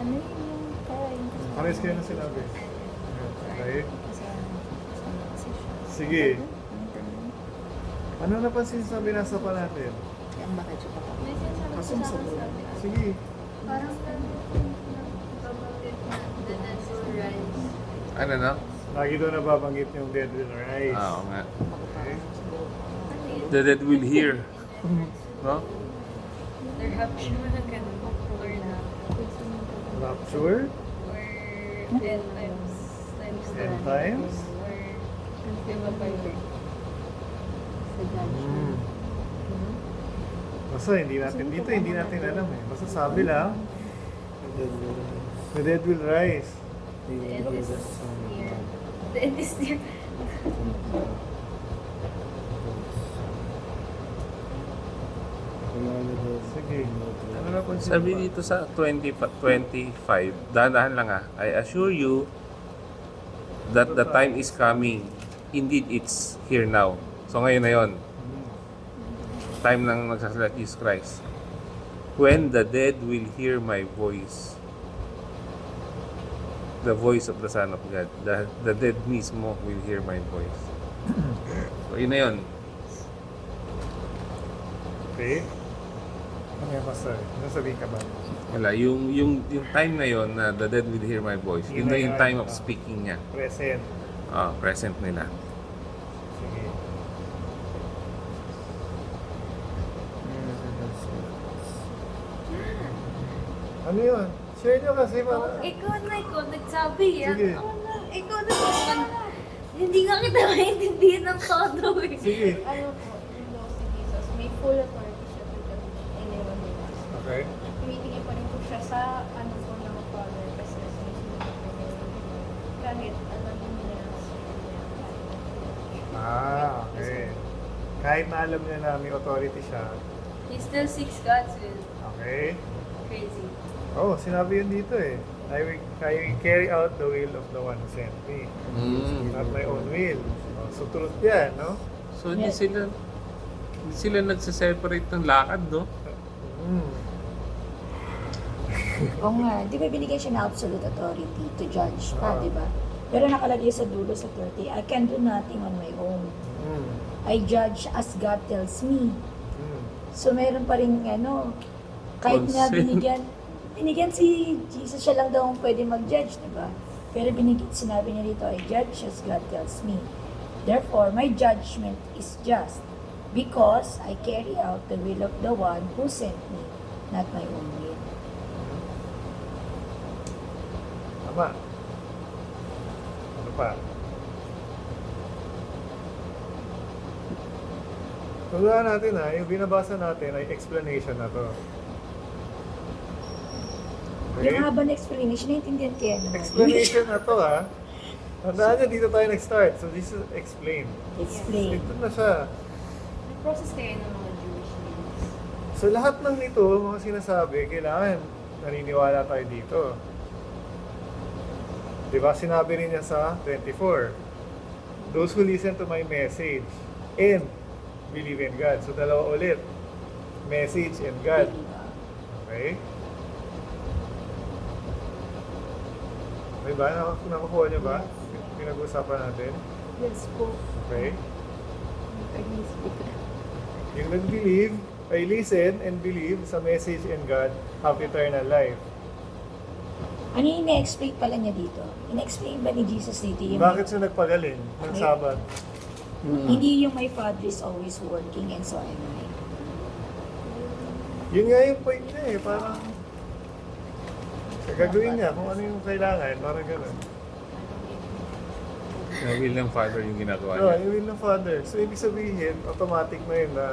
Ano yung parang Pares kayo na sinabi. Okay. Sige. Ano napansin sa binasa pa natin? Yan bakit siya pa May sinasabi ko sa akin sabi. Sige. Parang nababanggit na the dead will rise. Ano na? Lagi doon nababanggit yung dead will rise. Oo nga. Okay. The dead will hear. No? Their rapture na ganun. Or na. Rapture? Or end times. End times? Or iba pa yun. Basta hindi natin alam eh. Basta sabi lang, the dead will rise. The end is near. The end is near. Sige. Ano na po Sabi dito sa 25, dahan-dahan lang I assure you that the time is coming. Indeed, it's here now. So ngayon na yon. Time ng nagsasalat Jesus Christ. When the dead will hear my voice. The voice of the Son of God. The dead mismo will hear my voice. So yun na yun. Okay. Ano yung pastor? Ano sabihin ka ba? Wala, yung time na yon na the dead will hear my voice. Yun na yung time of speaking niya. Present. Present nila. Sige. Ano yun? Share nyo kasi para... Ikaw nagsabi yan. Sige. Ikaw na. Hindi nga kita maintindihan ng todo eh. Sige. Ano po, yung law si Jesus, may full authority siya to judge anyone he wants. Okay. Tumitingin pa rin po siya sa ano po ng Father kasi sinisunod po niya yung kahit alam niya Okay. Kahit na alam niya na may authority siya. He still seeks God's will. Okay. Crazy. Oh, sinabi yun dito eh. I will carry out the will of the one who sent me. Not my own will. Oh, so truth yan, no? So hindi sila nagse-separate ng lakad, no? Oo nga, di ba binigyan siya ng absolute authority to judge pa, di ba? Pero nakalagay sa dulo sa 30, I can do nothing on my own. I judge as God tells me. So meron pa rin kahit na Consent. binigyan si Jesus, siya lang daw ang pwede mag-judge, di ba? Pero sinabi niya dito, I judge as God tells me. Therefore, my judgment is just because I carry out the will of the one who sent me, not my own will. Tama. Ano pa? Tandaan natin yung binabasa natin ay explanation na to. Okay? Yung haba na explanation, naiintindihan kaya naman. Explanation na to Tandaan nyo, dito tayo nag-start. So this is explain. Explain. Ito na siya. Nag-process kayo ng mga Jewish leaders. So lahat ng nito, mga sinasabi, kailangan naniniwala tayo dito. Diba? Sinabi rin niya sa 24. Those who listen to my message and believe in God. So dalawa ulit. Message and God. Okay? May ba? Nakukuha niyo ba? Pinag-usapan natin? Yes po. Okay? Yung nag-believe, ay listen and believe sa message and God have eternal life. Ano yung ina-explain pala niya dito? Ina-explain ba ni Jesus dito yung Bakit siya nagpagaling ng Sabat? hindi yung my Father is always working and so am I? Yun nga yung point niya eh, parang gagawin niya kung ano yung kailangan, parang gano'n. Na will ng Father yung ginagawa No, niya. yung will ng Father. So, ibig sabihin, automatic na yun na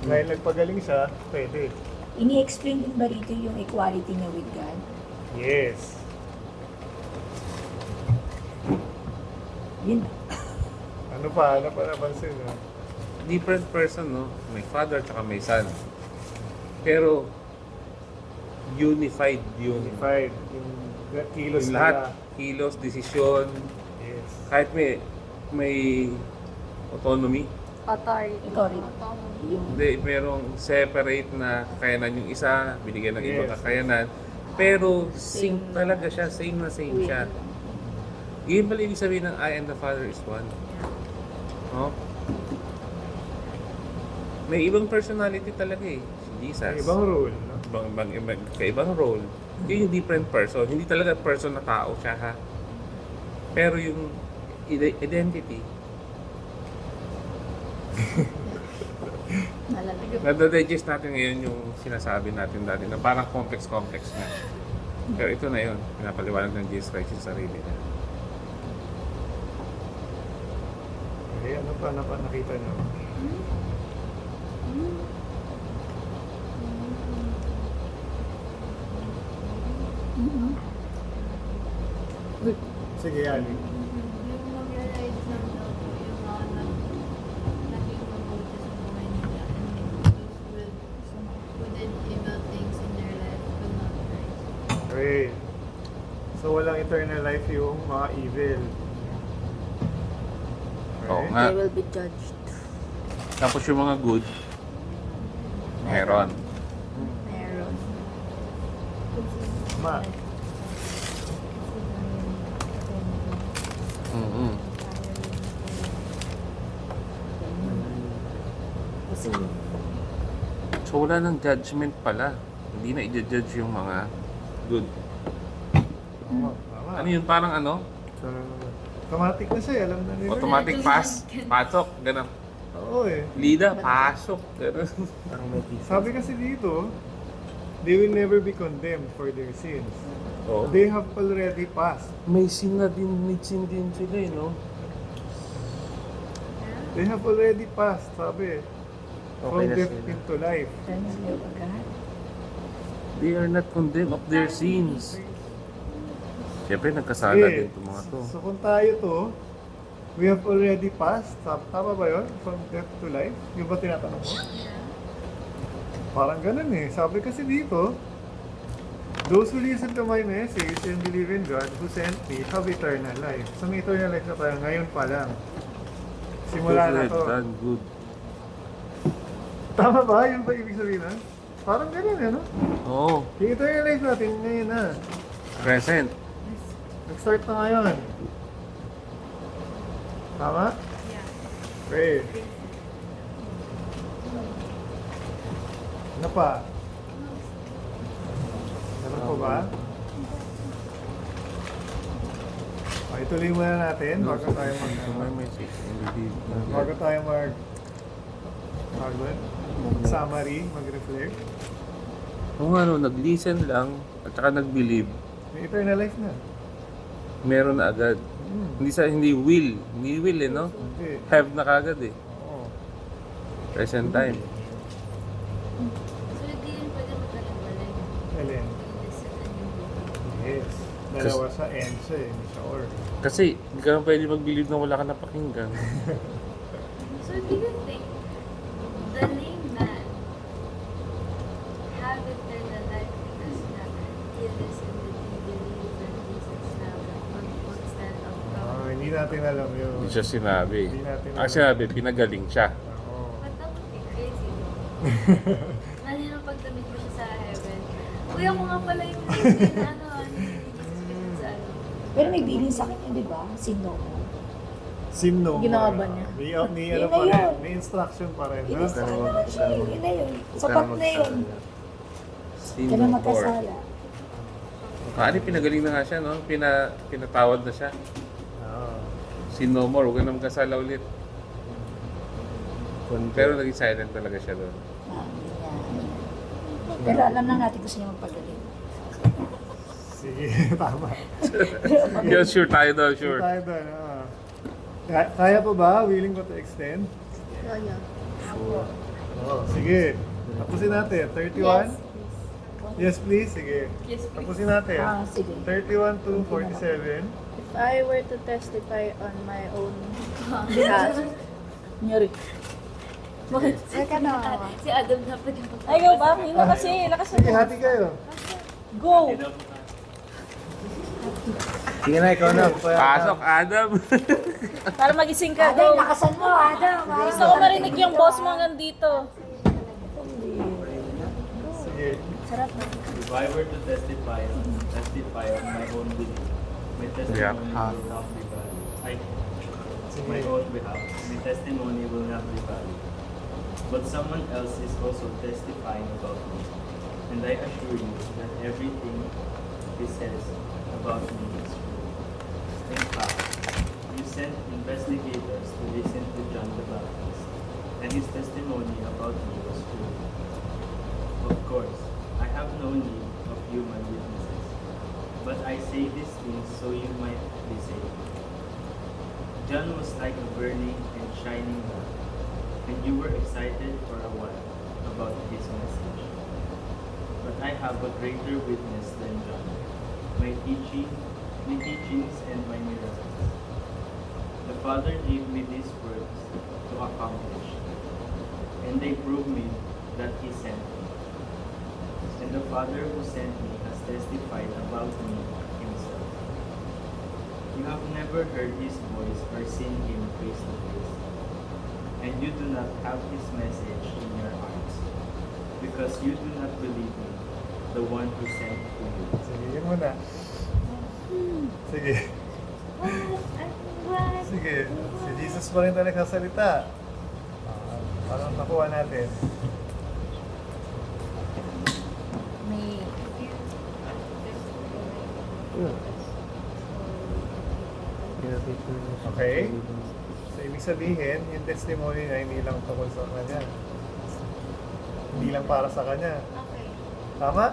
dahil nagpagaling siya, pwede. Ini-explain din ba rito yung equality niya with God? Yes. Yun. Ano pa napansin no? Different person, no? May Father tsaka may Son. Pero, unified yun. Unified. Yung kilos Yung lahat, nila. kilos, desisyon, Yes. kahit may autonomy. Authority. Authority. Yung Hindi, merong separate na kakayanan yung isa, binigyan ng ibang Yes. kakayanan. Pero same talaga siya, same na same siya. Yun pala ibig sabihin ng I and the Father is one. No? May ibang personality talaga eh, si Jesus. May ibang role. No? Kaibang role. Yun yung different person. Hindi talaga person na tao siya ha. Pero yung identity, nadadigest natin ngayon yung sinasabi natin dati na parang complex na. Pero ito na yun, pinapaliwanag ng Jesus Christ sa sarili niya. Okay, ano pa nakita niyo? Sige, Ali. Yung mag-realize lang daw po yung mga naging mabuti sa buhay nila and those who did evil things in their life will not rise. Okay. So, walang eternal life yung mga evil. Oo nga. They will be judged. Tapos yung mga good, meron. Meron. Ma, Mm-hmm. kasi So wala nang judgment pala. Hindi na i-judge yung mga good. tama. Ano yun, parang ano? So, automatic na siya, alam na nila. Automatic pass, pasok, gano'n. Oo eh. Lida, pasok, gano'n. Parang may thesis. Sabi kasi dito, they will never be condemned for their sins. Oh. They have already passed. May sin na din, may sin din sila eh, no? They have already passed, sabi. From Okay na death sila. into life. eternal life agad. They are not condemned of their sins. Siyempre, nagkasala din itong mga to. So kung tayo to, we have already passed. Tama ba yun? From death to life? Yung ba tinatanong mo? Parang ganun eh. Sabi kasi dito, those who listen to my message and believe in God who sent me have eternal life. So may eternal life na tayo ngayon pa lang. Simula na to. Done good. Tama ba? Yun ba ibig sabihin na? Parang ganun eh, no? Oo, Yung eternal life natin ngayon na. present. Nag-start na ngayon. Tama? Yeah. Okay. Ano pa? Ano pa ba? Okay, tuloy muna natin bago tayo May message. bago tayo summary, mag-reflect. Kung ano, nag-listen lang at saka nag-believe, May eternal life na. meron na agad. Hindi will eh, no? Hindi. Have na kagad eh. Oo. Present time. So, hindi rin pwede magkalimbalay. Alin? Listen and yung buhay. Yes. Dalawa sa end siya eh, hindi siya or. Kasi hindi ka naman pwede mag-believe na wala ka napakinggan. So, do you think the lame man have eternal life because na he listened and he believed that Jesus na mag-stand up from Hindi natin alam yun. Hindi siya sinabi. Hindi natin Ang sinabi, pinagaling siya. Oo. Kanina pagdamit mo siya sa heaven. Kuya ko nga pala yung nilagay na ano, ni Jesus Christ sa ano. Pero may bilin sa kanya, di ba? Sino mo? Sin no more. Ginawa ba niya? May Yun ano na pa rin. yun. May instruction pa rin. No? Inis Pero naman siya. Yun na yun. Sapat na yun. Sin Kaya no more. magkasala. Kani pinagaling na nga siya, no? Pinatawad na siya. Oo. Sin no more, huwag ka na magkasala ulit. Pero naging silent talaga siya doon. Ah, ganyan. Pero alam na natin gusto niya magpagaling. Sige, tama. Yeah, sure tayo daw, sure. Tayo doon. Kaya pa ba? Willing ba to extend? Kaya. Oo, sige. Tapusin natin. 31? Yes, please. Sige. Yes, please. Tapusin natin. Ah, sige. 31 to 47. If I were to testify on my own behalf, nyari. Bakit? Saka na. Si Adam dapat yung Ayaw ba? Yun na kasi, lakas Sige, na. hati kayo. Go! Sige na, ikaw na. Pasok, Adam! Para magising ka, Adam, go. lakasan mo, Adam. Gusto ko marinig yung boss mo hanggang dito. Sige. If I were to testify on my own belief, my testimony will not be valid. On my own behalf, my testimony will not be valid. But someone else is also testifying about me, and I assure you that everything he says about me is true. In fact, you sent investigators to listen to John the Baptist, and his testimony about me was true. Of course, I have no need of human witnesses, but I say these things so you might be saved. John was like a burning and shining lamp, and you were excited for a while about his message. But I have a greater witness than John, my teachings and my miracles. The Father gave me these words to accomplish, and they prove me that he sent me. And the Father who sent me has testified about me himself. You have never heard his voice or seen him face to face, and you do not have his message in your hearts, because you do not believe me, the one who sent to you. Sige, yun muna. Sige. Sige. Si Jesus pa rin talaga nagsasalita. Parang nakuha natin. May Okay? So, ibig sabihin, yung testimony niya hindi lang tungkol sa kanya. Hindi lang para sa kanya. Okay. Tama?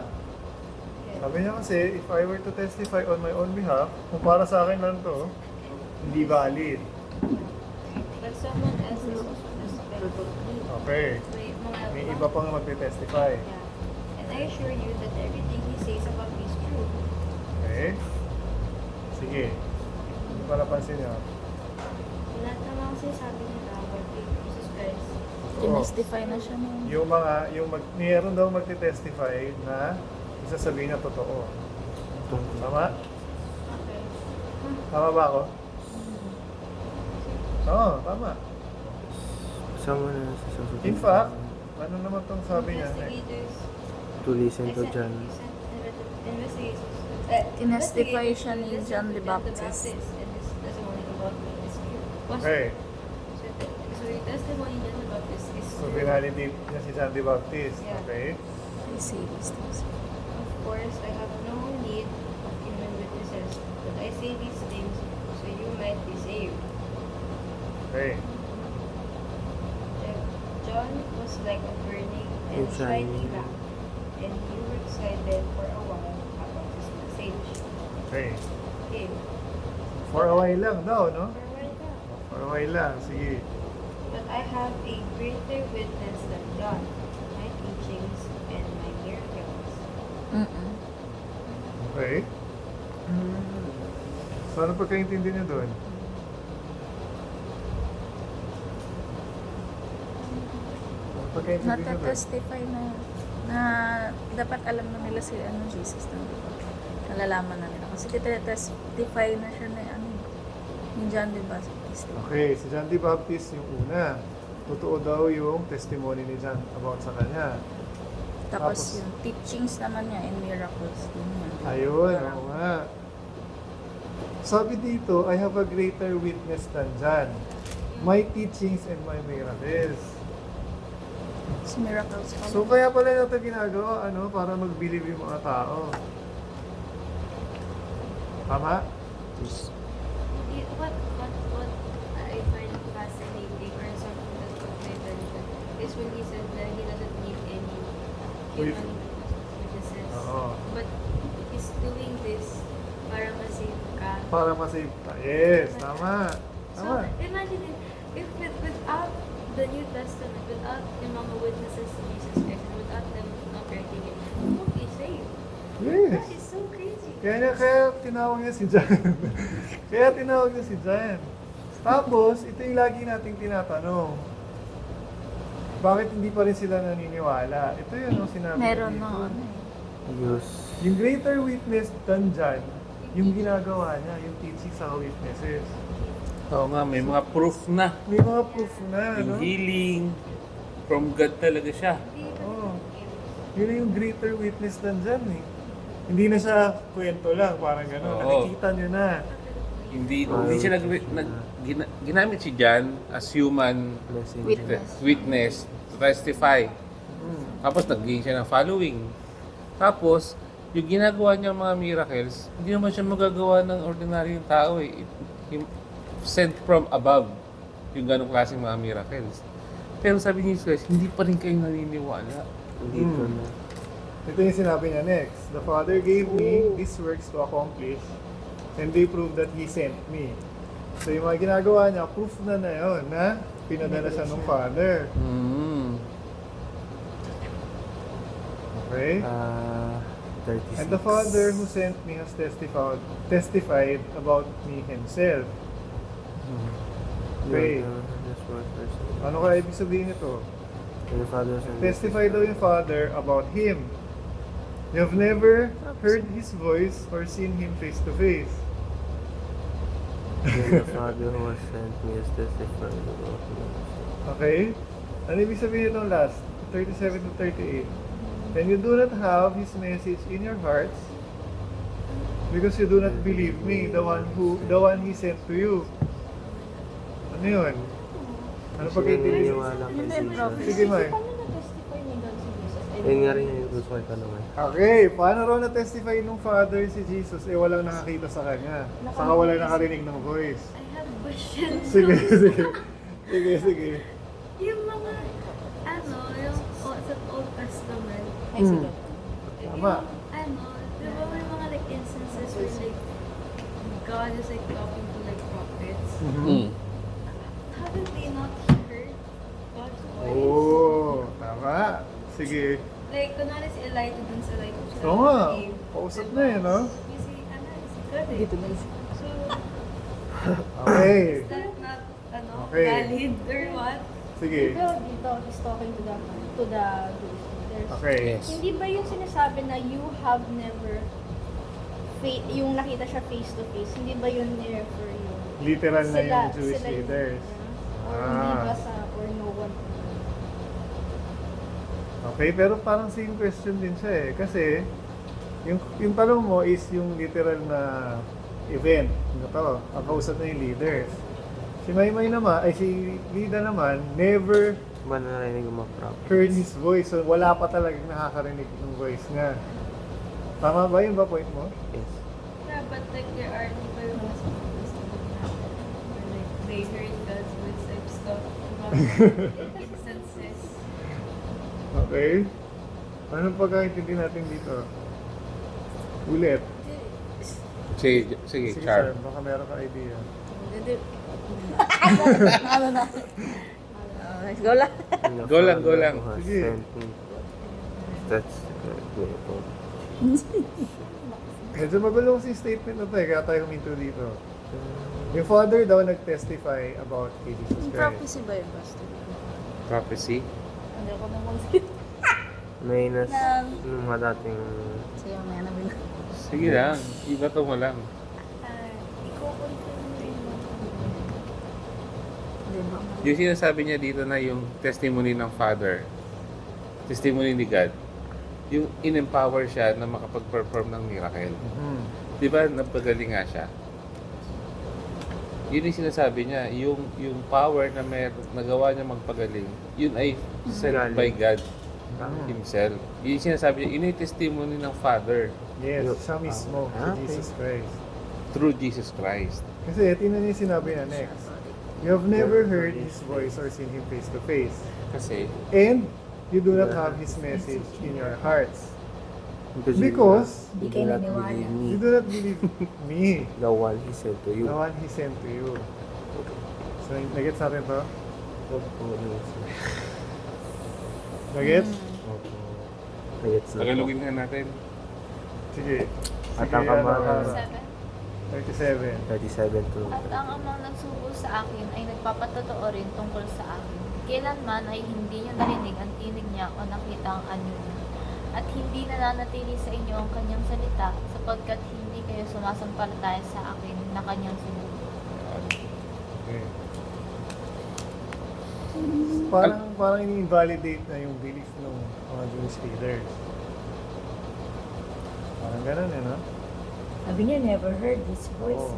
Sabi niya kasi, if I were to testify on my own behalf, kung para sa akin lang to, hindi valid. But someone else is also testifying. Okay. May May iba pang magte-testify. Yeah. And I assure you that everything he says about me is true. Okay? Sige. Hindi pa napansin niyo. Lahat naman kasi sabi nila about Jesus Christ. Oo. tinestify na siya nung... Mayroon daw magte-testify na isasabihin na totoo. Tama? Okay. Tama ba ako? Oo, tama. Someone else is also In fact, ano naman tong sabi niya? Investigators. to listen to John. Investigators. Tinestify siya ni John the Baptist. And his testimony about me is true. Okay. So yung testimony niya John the Baptist is So, true. binalidate niya si John the Baptist. Yeah. Okay. I say these things. Of course, I have no need of human witnesses, but I say these things so you might be saved. Okay. John was like a burning and And shining shining lamp, and you were excited for a while about his message. Okay. Okay. For a while lang daw, no? For a while na. For a while lang. Sige. But I have a greater witness than John, my teachings and my miracles. Mm-mm. Okay. So, ano pagkaintindi niyo doon? Ano pagkaintindi niyo doon? Natatestify na dapat alam na nila si Jesus na nalalaman na nila. Kasi testify na siya na ni John the Baptist. Okay, si John the Baptist yung una. totoo daw yung testimony ni John about sa kanya. Tapos Tapos- yung teachings naman niya in miracles din yan. Ayun, oo nga. Sabi dito, I have a greater witness than John. My teachings and my miracles. It's miracles pa. So kaya pala natin ginagawa, para mag-believe yung mga tao. Tama? What I find fascinating or something that got my attention is when he said that he doesn't need any human witnesses. Oo. But he's doing this para ma-save ka. Para masave ka. Yes, tama. So, Tama. imagine if without the New Testament, without yung mga witnesses to Jesus Christ, and without them not writing it, who would be saved? Yes. That is so crazy. Kaya tinawag niya si John. Kaya tinawag niya si John. Tapos, ito yung lagi nating tinatanong. Bakit hindi pa rin sila naniniwala? Ito yun ang sinabi Meron dito. no. Use. Yung greater witness than John, yung ginagawa niya, yung teaching sa witnesses. Oo nga, may mga proof na. May mga proof na, Yung no? healing, from God talaga siya. Oo. Yun na yung greater witness than John eh. Hindi na siya kwento lang, parang gano'n. Oo. Nakikita niyo na. Hindi siya ginamit si John as human witness to testify. Tapos nag-gain siya ng following. Tapos, yung ginagawa niya mga miracles, hindi naman siya magagawa ng ordinaryong tao eh. Yung sent from above, yung ganong klaseng mga miracles. Pero sabi ni Jesus, hindi pa rin kayo naniniwala. Dito na. Ito yung sinabi niya next. The Father gave me these works to accomplish, and they prove that He sent me. So yung mga ginagawa niya, proof na yun, na pinadala siya ng Father. Okay? 36. And the Father who sent me has testified about me Himself. Okay. Ano kaya ibig sabihin nito? The Father Testify daw yung Father about Him. You have never heard His voice or seen Him face to face. The Father who has sent me has testified about me. Okay? Ano ibig sabihin itong last? 37 to 38. And you do not have His message in your hearts because you do not believe me, the one He sent to you. Ano yun? Ano pag-ibig? Naniniwala kay Jesus. Sige, May. Yun nga rin yung gusto ko itanong. Okay, paano raw na-testify nung Father si Jesus walang nakakita sa Kanya? Saka walang nakarinig ng voice. I have questions. Sige. Yung mga, sa Old Testament, Ay, sige. Tama. di ba may mga like instances where like God is like talking to like prophets? Haven't they not heard God's voice? Oo, tama. Sige. Like, kunwari si Elijah dun sa like, sa Oo nga, cave. kausap na eh, no? You see, si God eh. Dito na So, Okay. is that not, Okay. valid or what? Sige. Pero dito, he's talking to the Jewish leaders. Okay. Yes. Hindi ba yung sinasabi na you have never yung nakita siya face to face, hindi ba yun ni-refer yung Literal na yung Jewish sila yung- leaders. or hindi ba Ah. sa or no one? Okay, pero parang same question din siya eh. Kasi, yung tanong mo is yung literal na event. Ito, ang kausap na yung leaders. Si Maymay naman, si Lida naman, never Ba narinig mo ma-prophet? heard his voice. So, wala pa talagang nakakarinig ng voice niya. Tama ba? Yun ba point mo? Yes. Yeah, but like there are people who must be where like they heard God's voice type stuff about instances. Okay. Anong pagkakaintindi natin dito? Ulit. Sige, Sige, Char. sir. Baka meron ka idea. Go lang. The Go lang, go Father lang. who has Sige. sent me. That's good. Medyo magulo kasi yung statement na to eh, kaya tayo huminto dito. Yung father daw nag-testify about kay Jesus Yung Christ. prophecy ba yun, Pastor? Prophecy. Hindi ako naman May nung mga dating Sa'yo, may namin. Sige lang. Iba to mo lang. Iko-confirm mo yun. Hindi ba? Yung sinasabi niya dito na yung testimony ng Father, testimony ni God, yung in-empower siya na makapag-perform ng miracle. Mhm. Di ba, napagaling nga siya? Yun yung sinasabi niya, yung power na nagawa niya magpagaling, yun ay sent by God Himself. Yun yung sinasabi niya, yun yung testimony ng Father Yes, siya mismo, si okay. Jesus Christ. through Jesus Christ. Kasi tingnan niyo yung sinabi niya next. You have never heard His voice or seen Him face to face. Kasi, And you do not have His message in your hearts. Because Hindi kayo naniwala. you do not believe me, The one He sent to you. the one He sent to you. So, nagets natin to? Nagets? Nagets na po. tagalogin nga natin. Sige. At Sige, ang amang- ano, 7. 37. 37 to At ang amang nagsugo sa akin ay nagpapatotoo rin tungkol sa akin. Kailanman ay hindi niyo narinig ang tinig niya o nakita ang anyo niya. At hindi nananatili sa inyo ang kanyang salita sapagkat hindi kayo sumasampalataya sa akin na kanyang sinugo. Okay. Parang ini-invalidate na yung belief ng mga Jewish leaders. Parang ganun no? Sabi niya, never heard His voice. Oo.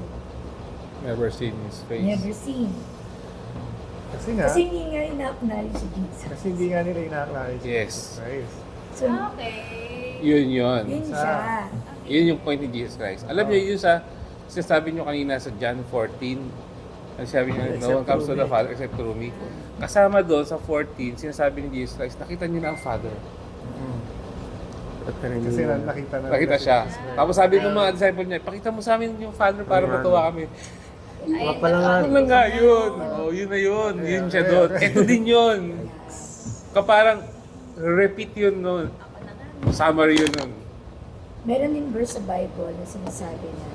Never seen His face. Never seen. Kasi nga, Kasi hindi nga ina-acknowledge si Jesus. kasi hindi nga nila ina-acknowledge Yes. Jesus Christ. So, Okay. Yun. yun siya. Yun yung point ni Jesus Christ. Alam niyo yun sa sinasabi niyo kanina sa John 14, ang sabi niya, no one comes to the Father except through me. Kasama doon sa 14, sinasabi ni Jesus Christ, nakita niyo na ang Father. At kanina Kasi nakita na Nakita nila siya. si Jesus. Tapos sabi ng mga disciple niya, pakita mo sa amin yung Father para matuwa kami. Mga pala nga. Ano lang nga yun? Oh, yun na yun. Yun siya doon. Ito din yun. Kaparang repeat yun nun. Summary yun nun. Meron din verse sa Bible na sinasabi na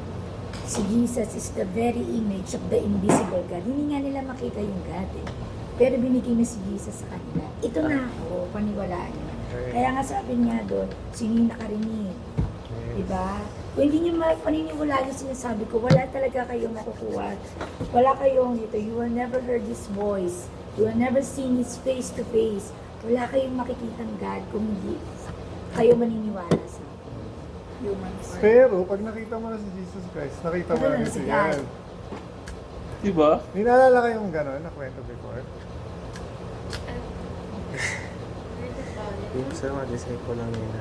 si Jesus is the very image of the invisible God. Hindi nga nila makita yung God eh. Pero binigay na si Jesus sa kanila. Ito na ako, paniwalaan niya. Kaya nga sabi niya doon, sino yung nakarinig? Diba? Kung hindi niyo paniniwala yung sinasabi ko, wala talaga kayong makukuha. Wala kayong ito. You will never heard His voice. You will never seen His face to face. Wala kayong makikitang God kung hindi kayo maniniwala sa akin. Human form. Pero pag nakita mo na si Jesus Christ, nakita mo na Ano si si God. God? Diba? May naalala kayong gano'n na kwento before? Yung sa mga disciple lang nila.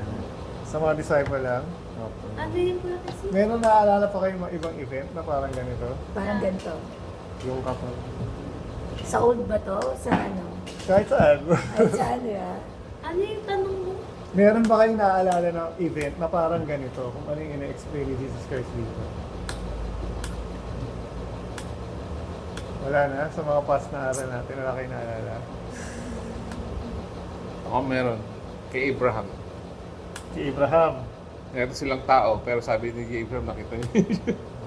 Sa mga disciple lang? Opo. Ano yun po kasi? Meron naalala pa kayong mga ibang event na parang ganito? Parang ganito. Yung kapal. Sa old ba to? Sa ano? Kahit saan. Ay, sa ano ya? Ano yung tanong mo? Meron ba kayong naalala ng event na parang ganito? Kung ano yung ina-explain ni Jesus Christ dito? Wala na? Sa mga past na aral natin, wala kayong naalala? Ako meron. Kay Abraham. Si Abraham. Meron silang tao, pero sabi ni Abraham, nakita niya.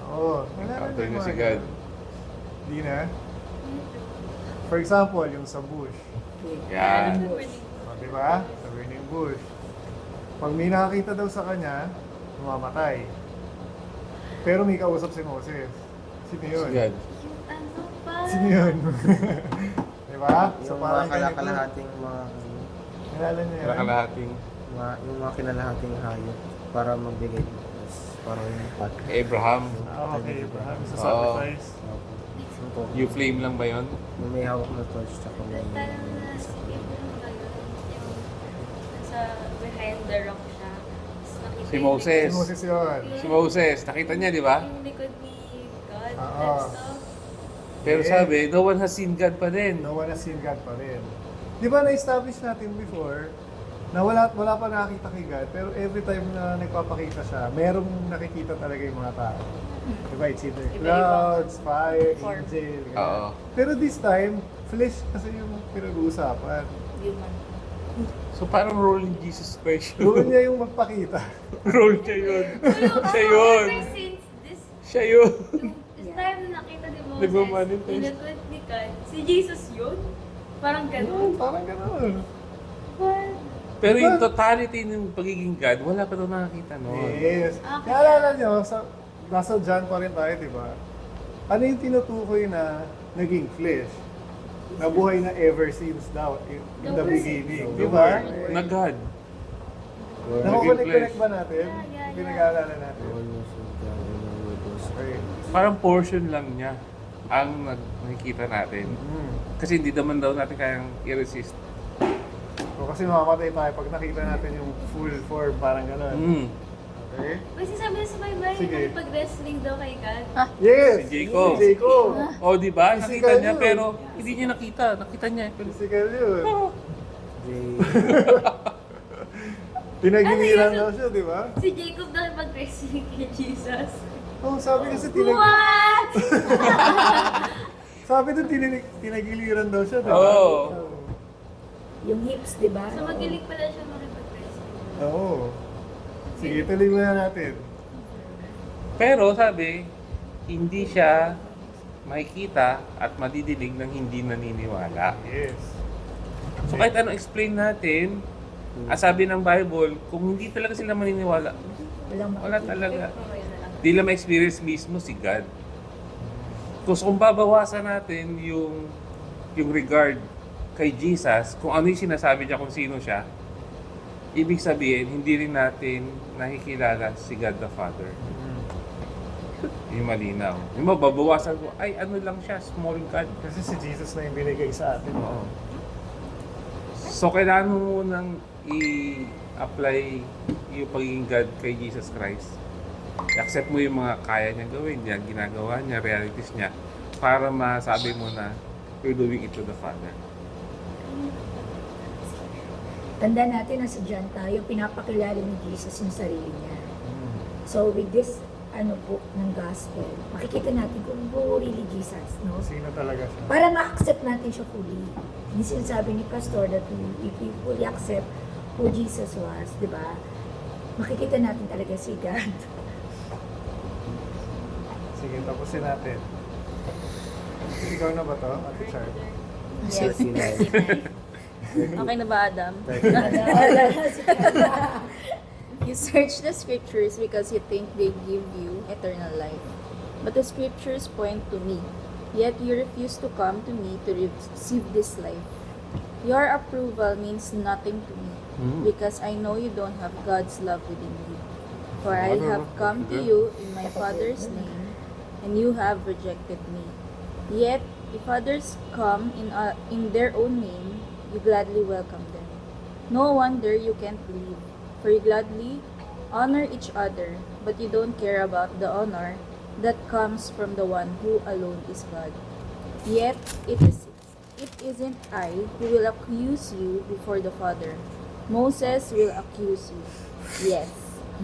Oo. Encounter niya si God. Hindi na? For example, yung sa bush. Yan. O, di ba? Sa burning bush. Pag may nakakita daw sa kanya, mamamatay. Pero may kausap si Moses. Sino yun? Si God. Ano pa? Sino yun? di ba? So Yung parang mga ganito. kalakalahating mga, Nalala niyo yan? Kalahating yung mga kinalahating hayop para magbigay para yung pat. kay Abraham. Ah, okay. Abraham sa Oo. sacrifice. Opo. Yung flame lang ba yun? Yung may hawak na torch tsaka may Tanong na si Abraham ngayon, yung nasa behind the rock siya. Tapos nakita Si yung Moses. Si Moses yun. Si Moses, nakita niya, di ba? Yung likod ni God Oo. and stuff. Pero sabi, no one has seen God pa din. No one has seen God pa rin. Di ba na-establish natin before na wala pa nakakita kay God, pero every time na nagpapakita siya, merong nakikita talaga yung mga tao. Di ba? It's either clouds, fire, angel. ganyan. Oo. Pero this time, flesh kasi yung pinag-uusapan. Human. So parang role ni Jesus Christ Doon yun. niya yung magpakita. Role niya yun. Siya yun. Ever since this, Siya yun. this time na nakita ni Moses, Nagmamanifest. yung likod ni God, si Jesus yun? Parang ganun. Parang gano'n. What? Pero yung totality ng pagiging God, wala pa daw nakakita noon. Yes. Okay. Naalala niyo, nasa John pa rin tayo, di ba? Ano yung tinutukoy na naging flesh? nabuhay na ever since daw, in the beginning. Di The ba? Word na God. Nakukunik-connect ba natin? Yeah. Pinag-aalalan natin. Always with God and the Word was Okay. Parang portion lang niya ang nakikita natin. Kasi hindi naman daw natin kayang i-resist. O kasi mamamatay tayo pag nakita natin yung full form, parang gano'n. Mm. Okay? May sinasabi na sa may bahay, Sige. nakipag-wrestling daw kay God. Yes! Si Jacob. Si Jacob. O, di ba? Nakita Physical niya, yun. pero hindi niya nakita. Nakita niya. Pero, Physical yun. Jay. Pinagiliran daw siya, di ba? Si Jacob nakipag-wrestling kay Jesus. Oo, sabi kasi What? sabi doon tinagiliran daw siya, di ba? Oo. Yung hips, di ba? So magaling pala siya makipag-wrestling. Oo. Sige, tuloy muna natin. Pero sabi, hindi siya makikita at madidinig ng hindi naniniwala. Yes. So kahit ano explain natin, sabi ng Bible, kung hindi talaga sila maniniwala, wala talaga. Hindi lang ma-experience mismo si God. Kung babawasan natin yung regard kay Jesus, kung ano yung sinasabi niya, kung sino siya, ibig sabihin, hindi rin natin nakikilala si God the Father. Yung malinaw. Yung mababawasan ko, ay ano lang siya, small God. Kasi si Jesus na yung binigay sa atin. Oo. So, kailangan mo munang i-apply yung pagiging God kay Jesus Christ. I-accept mo yung mga kaya niya gawin, yung ginagawa niya, realities niya, para masabi mo na you're doing it to the Father. Tanda natin na sa John tayo, pinapakilala ni Jesus yung sarili niya. So with this, ng gospel, makikita natin kung who really Jesus, no? Sino talaga siya? Para ma-accept natin siya fully. Yung sinasabi ni Pastor that if we fully accept who Jesus was, di ba? Makikita natin talaga si God. Sige, tapusin natin. Ikaw na ba to, Ate Char? Yes. Okay na ba, Adam? You search the scriptures because you think they give you eternal life. But the scriptures point to me. Yet you refuse to come to me to receive this life. Your approval means nothing to me because I know you don't have God's love within you. For I have come to you in my Father's name, and you have rejected me. Yet, if others come in their own name, you gladly welcome them. No wonder you can't believe, for you gladly honor each other, but you don't care about the honor that comes from the one who alone is God. Yet, it isn't I who will accuse you before the Father. Moses will accuse you. Yes,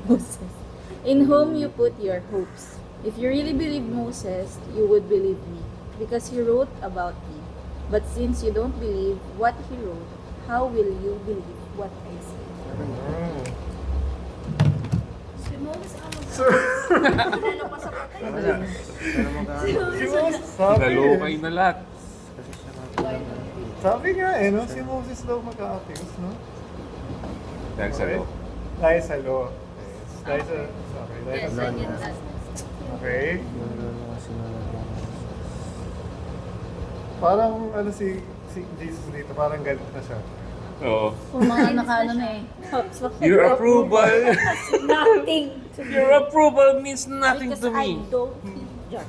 Moses, in whom you put your hopes. If you really believe Moses, you would believe me, because he wrote about me. But since you don't believe what he wrote, how will you believe what I say? Si Moses Wala. Pero mag-ano. Nalukay na lahat. Kasi siya nga Sabi nga no? Si Moses daw mag-a-accuse, no? Dahil sa loob. Dahil sa law. Yes. Dahil sa... Sorry, dahil Yes, sa I get that. Okay. Yun lang mga sinunod niya. Parang si Jesus dito, parang galit na siya. Oo. Kung mga nakaano na eh. Your approval, Nothing to me. your approval means nothing Because to I me. don't need you.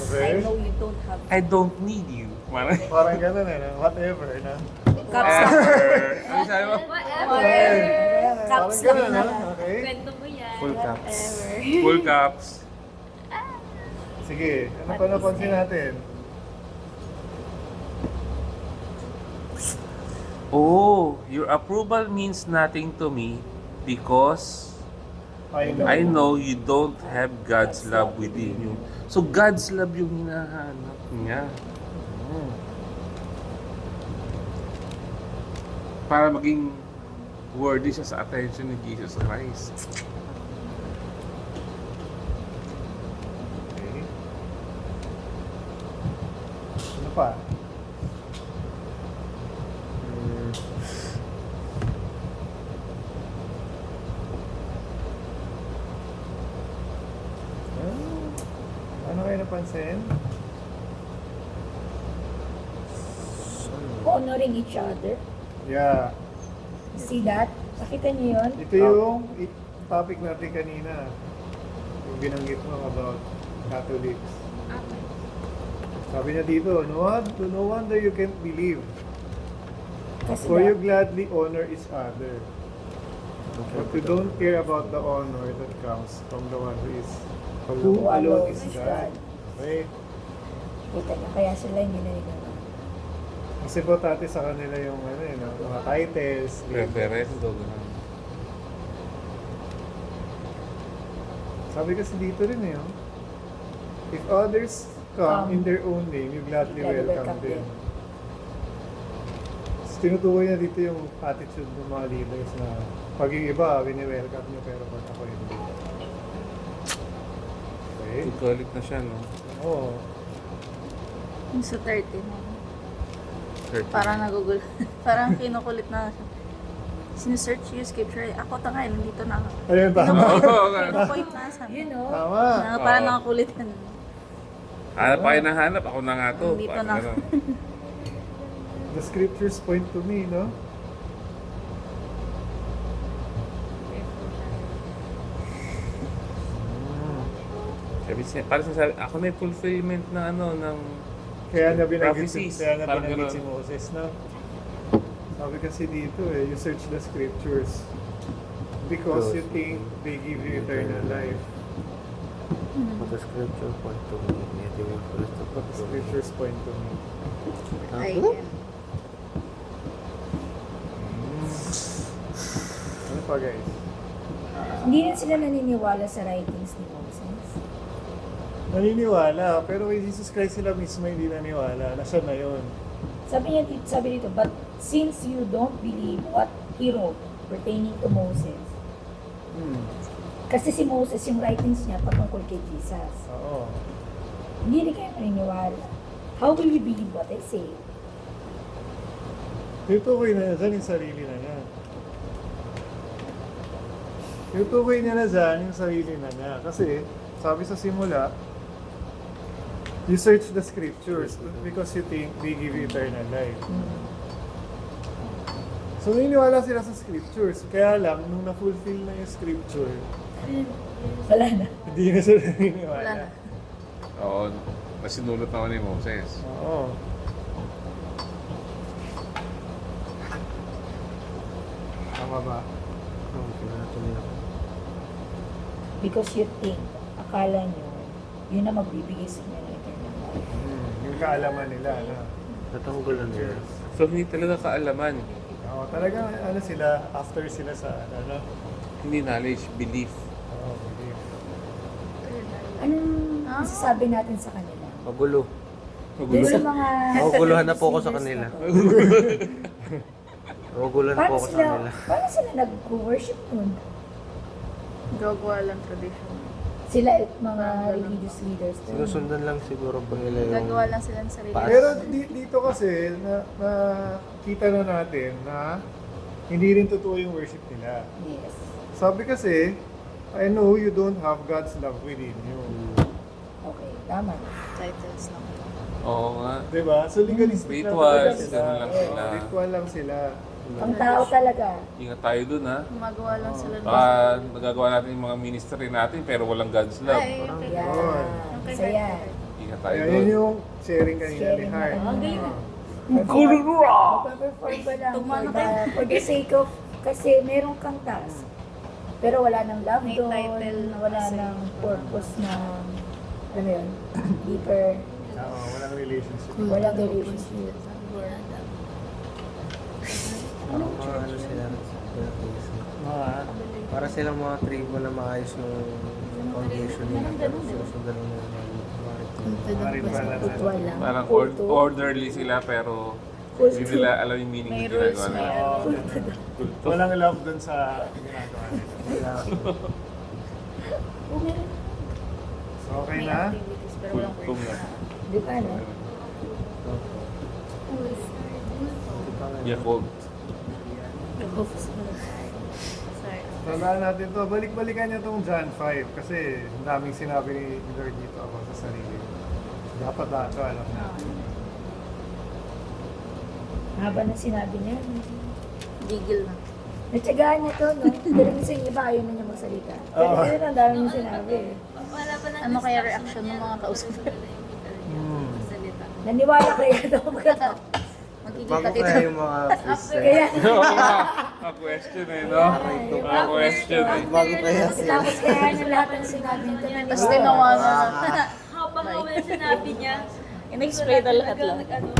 Okay? I know you don't have I don't need you. Parang, Parang gano'n no? Whatever, no? ano sabi mo? Okay. Parang Caps gano'n, lang no? Okay? Kwento mo yan. Full caps. Full caps. Sige, ano pa napansin natin? Oh, your approval means nothing to me because I know you don't have God's love within you. So God's love yung hinahanap niya. Para maging worthy siya sa attention ni Jesus Christ. Okay. Ano pa? Ano kayo napansin? honoring each other. Yeah. See that? Nakita niyo yun? Ito yung topic natin kanina. Yung binanggit mo about Catholics. Sabi niya dito, no wonder you can't believe. Kasi For daw- you gladly honor each other. But you don't care about the honor that comes from the one who alone is God. Okay? Kita niyo, kaya sila hindi naniniwala. Kasi importante sa kanila yung mga titles. Referendo, gano'n. Sabi kasi dito rin if others come in their own name, you gladly welcome them. So, tinutukoy niya dito yung attitude ng mga leaders na pag yung iba, wini-welcome niyo pero pag ako hindi. Okay? Tutulik na siya, no? Oo. Yung sa 30 mo. 30. Parang nagugul. Parang kinukulit na siya. Sinesearch yung scripture. Ako tanga, nandito na ako. Ayun, tama. Pinupoint na sa You know? Tama. Parang nakakulit yan. Hanap pa kayo ng hanap. Ako na nga to. Dito Parang na. gano'n. The scriptures point to me, no? Parang sinasabi, ako na yung fulfillment ng ng Kaya na binanggit prophecies. si Parang ganun. Moses, no? Sabi kasi dito you search the scriptures because you think they give you eternal life. But the scripture point to me, yet you will first to But the scriptures point to me. I Ano pa guys? Hindi rin sila naniniwala sa writings ni Moses. Naniniwala, pero kay Jesus Christ sila mismo hindi naniwala. Nasa na yun. Sabi dito, but since you don't believe what he wrote pertaining to Moses, kasi si Moses, yung writings niya patungkol kay Jesus. Oo. Hindi rin kayo naniniwala. How will you believe what I say? Tinutukoy na dyan yung sarili na niya. Tinutukoy niya na dyan yung sarili na niya. Kasi, sabi sa simula, you search the scriptures because you think they give you eternal life. So, naniniwala sila sa scriptures. Kaya lang, nung na-fulfill na yung scripture, Wala na. hindi na sila naniniwala. Wala na. Oo, nasinulot naman ni Moses. Oo. Tama ba? Because you think, akala nyo, yun na magbibigay sa inyo ng eternal life. Yung kaalaman nila, na. Natanggulan nila. So, hindi talaga kaalaman. Oo, talagang sila, after sila sa, Hindi knowledge, belief. Oo, belief. Anong masasabi natin sa kanila? Magulo. Dun sa mga... Maguguluhan na po ako sa leaders kanila. na to. Maguguluhan po ako sa kanila. Paano sila nag-worship nun? Gagawa lang tradition. Sila mga religious leaders. dun. Sinusundan lang siguro po nila yung... Gagawa lang sila ng sarili. Pero dito kasi, nakita na natin na hindi rin totoo yung worship nila. Yes. Sabi kasi, I know you don't have God's love within you. Okay, tama. Titles lang. Oo nga. Diba? So legalistic Rituals, talaga ganun lang sila. Ritual lang sila. Ang tao talaga. Ingat tayo dun, ha? Gumagawa lang sila ng Nagagawa natin yung mga ministry natin pero walang God's love. Ay, okay. Yun. Isa yan. Ingat tayo Kaya dun. yun yung sharing kanina ni Sharing Hart. na kanina. Kulura! Magpa-perform ka lang for the sake of, kasi merong kang task. Pero wala nang love May doon, title wala kasi. nang purpose na, ano yun, deeper, Oo, walang relationship. walang relationship. Parang mga ano sila. Para silang mga tribo na maayos yung foundation nila. Pero sinusundan nila Mga ritual na Ritual lang. Parang Kulto. orderly sila pero Kulto. hindi nila alam yung meaning May ng rules, ginagawa may nila. Oo. Kulto. Walang love dun sa ginagawa nila. So, okay na? activities pero walang Kulto worship. nga. Di ba, no? Yakult. Sorry. Tandaan natin to. Balik-balikan niyo tong John 5 kasi ang daming sinabi ni Lord dito about sa sarili. Dapat dato alam natin. Haba na sinabi niya. Gigil na. Natsagaan niya to, no? Pero minsan yung iba ayaw na niya magsalita. Pero Oo. yun ang dami niya sinabi. Wala pa na Ano kaya reaction ng mga kausap? salita. Naniwala kaya daw magkata. Magiging Bago katito. kaya yung mga quiz eh. Kaya, Question eh, no? Question eh. Bago kaya sila. tapos kaya niya lahat ng sinabi niya. Tapos Tapos tinawa na. Habang wala sinabi niya, In-explain na lahat lang. ilan ba?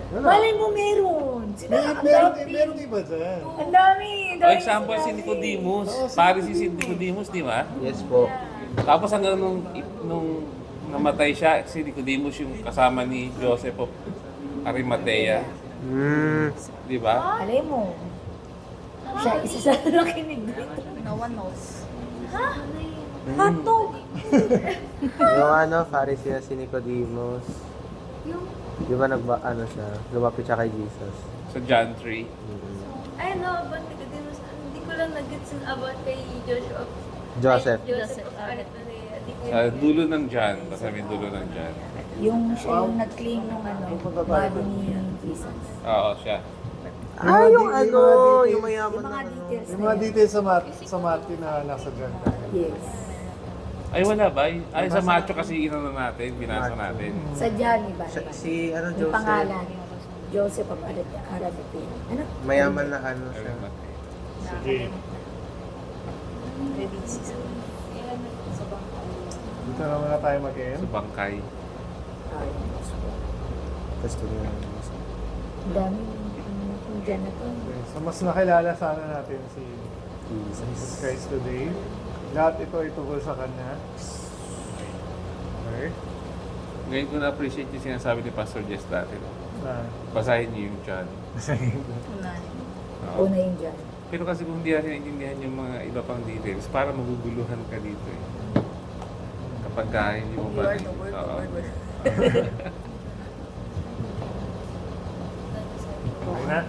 Wala. malay mo meron. Sinabi, Meron iba dyan. ang dami. For example, si Nicodemus. Pare si Nicodemus, di ba? Yes po. Tapos hanggang nung namatay siya, si Nicodemus yung kasama ni Joseph of Arimathea. Di ba? Malay mo. Siya, isa sa nakinig dito. No one knows. Hotdog! Yung ano, Pharisee na si Nicodemus. Di ba siya, lumapit siya kay Jesus. Sa John 3. I know about Nicodemus. Hindi ko lang nag-gets about kay Joseph. Joseph. Joseph of Arimathea. Di ko Sa dulo ng John. Basta may dulo ng John. Yung siya yung nag-claim ng body ni Jesus. Oo, siya. Yung ano, yung Yung mayaman mga na ano. details Yung na mga yan. details sa Matthew na nasa dyan. Yes. Ay, wala ba? Ay, sa macho kasi inano natin, binasa natin. Sa Johnny ba? Si ano, Yung Joseph. pangalan. Joseph of Arimathea. Ano? Mayaman na ano siya. Sige. Dito na muna tayo mag-end. Sa bangkay. Ay, Tapos tingnan mo. ang dami yung dyan na to. Okay, so mas nakilala sana natin si Jesus Jesus. Christ today. Lahat ito ay tungkol sa Kanya. Okay? Ngayon ko na-appreciate yung sinasabi ni Pastor Jess dati. Na, Basahin niyo yung John. Oo. Una yung dyan. Pero kasi kung hindi natin naiintindihan yung mga iba pang details, para maguguluhan ka dito eh. Kapag hindi mo pa rin. Oo. okay na?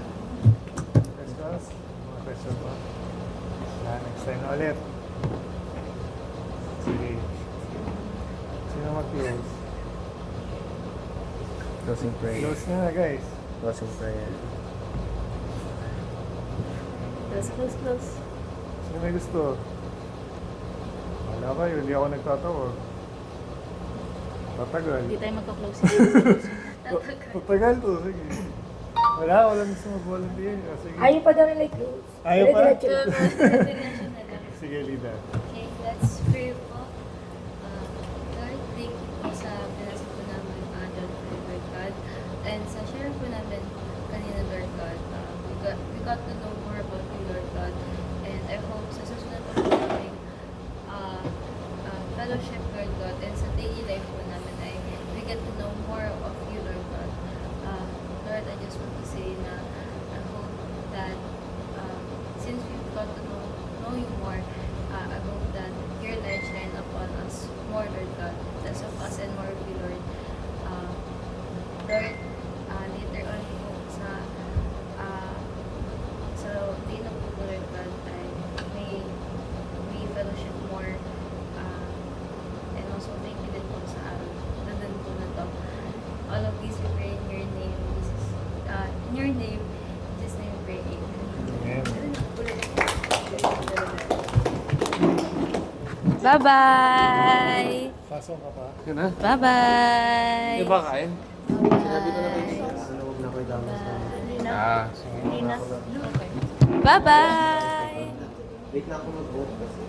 Questions? Mga question pa? Next time na ulit. Sige. Sino mag-close? Closing prayer. Close na guys. Closing prayer. Close. Sino may gusto? Wala kayo, hindi ako nagtatawag. Tatagal. Hindi tayo magka-close. Tatagal to, sige. Walang gusto mag-volunteer. Sige. Ayaw pa daw nila i-close. Ayaw pa? Diretso. Sige, Lida. Okay, let's pray po. Lord, thank you po sa pinasa po namin John 3, Lord God. And sa share po namin kanina, Lord God. We got to know more about you, Lord God. And I hope sa susunod po namin fellowship, Lord God. And sa daily life po namin ay we get to know more of you, Lord God. Lord, I just want to say na I hope that since we've got to know you more, I hope that your light shine upon us more, Lord God. Less of us and more of you, Lord. Lord, later on po sa day na po, Lord God, ay may fellowship more. And also, thank you din po sa araw na din po na to. All of these we pray in your name, Jesus. In your name, in Jesus' name we pray. Amen. Amen. Bye-bye! Pasok ka pa. Yun na. Bye-bye! Di ba kain? Sinabi ko na kayo. Ano, huwag na kayo dama sa... Sige. Bye-bye! Wait na ako mag-vote kasi.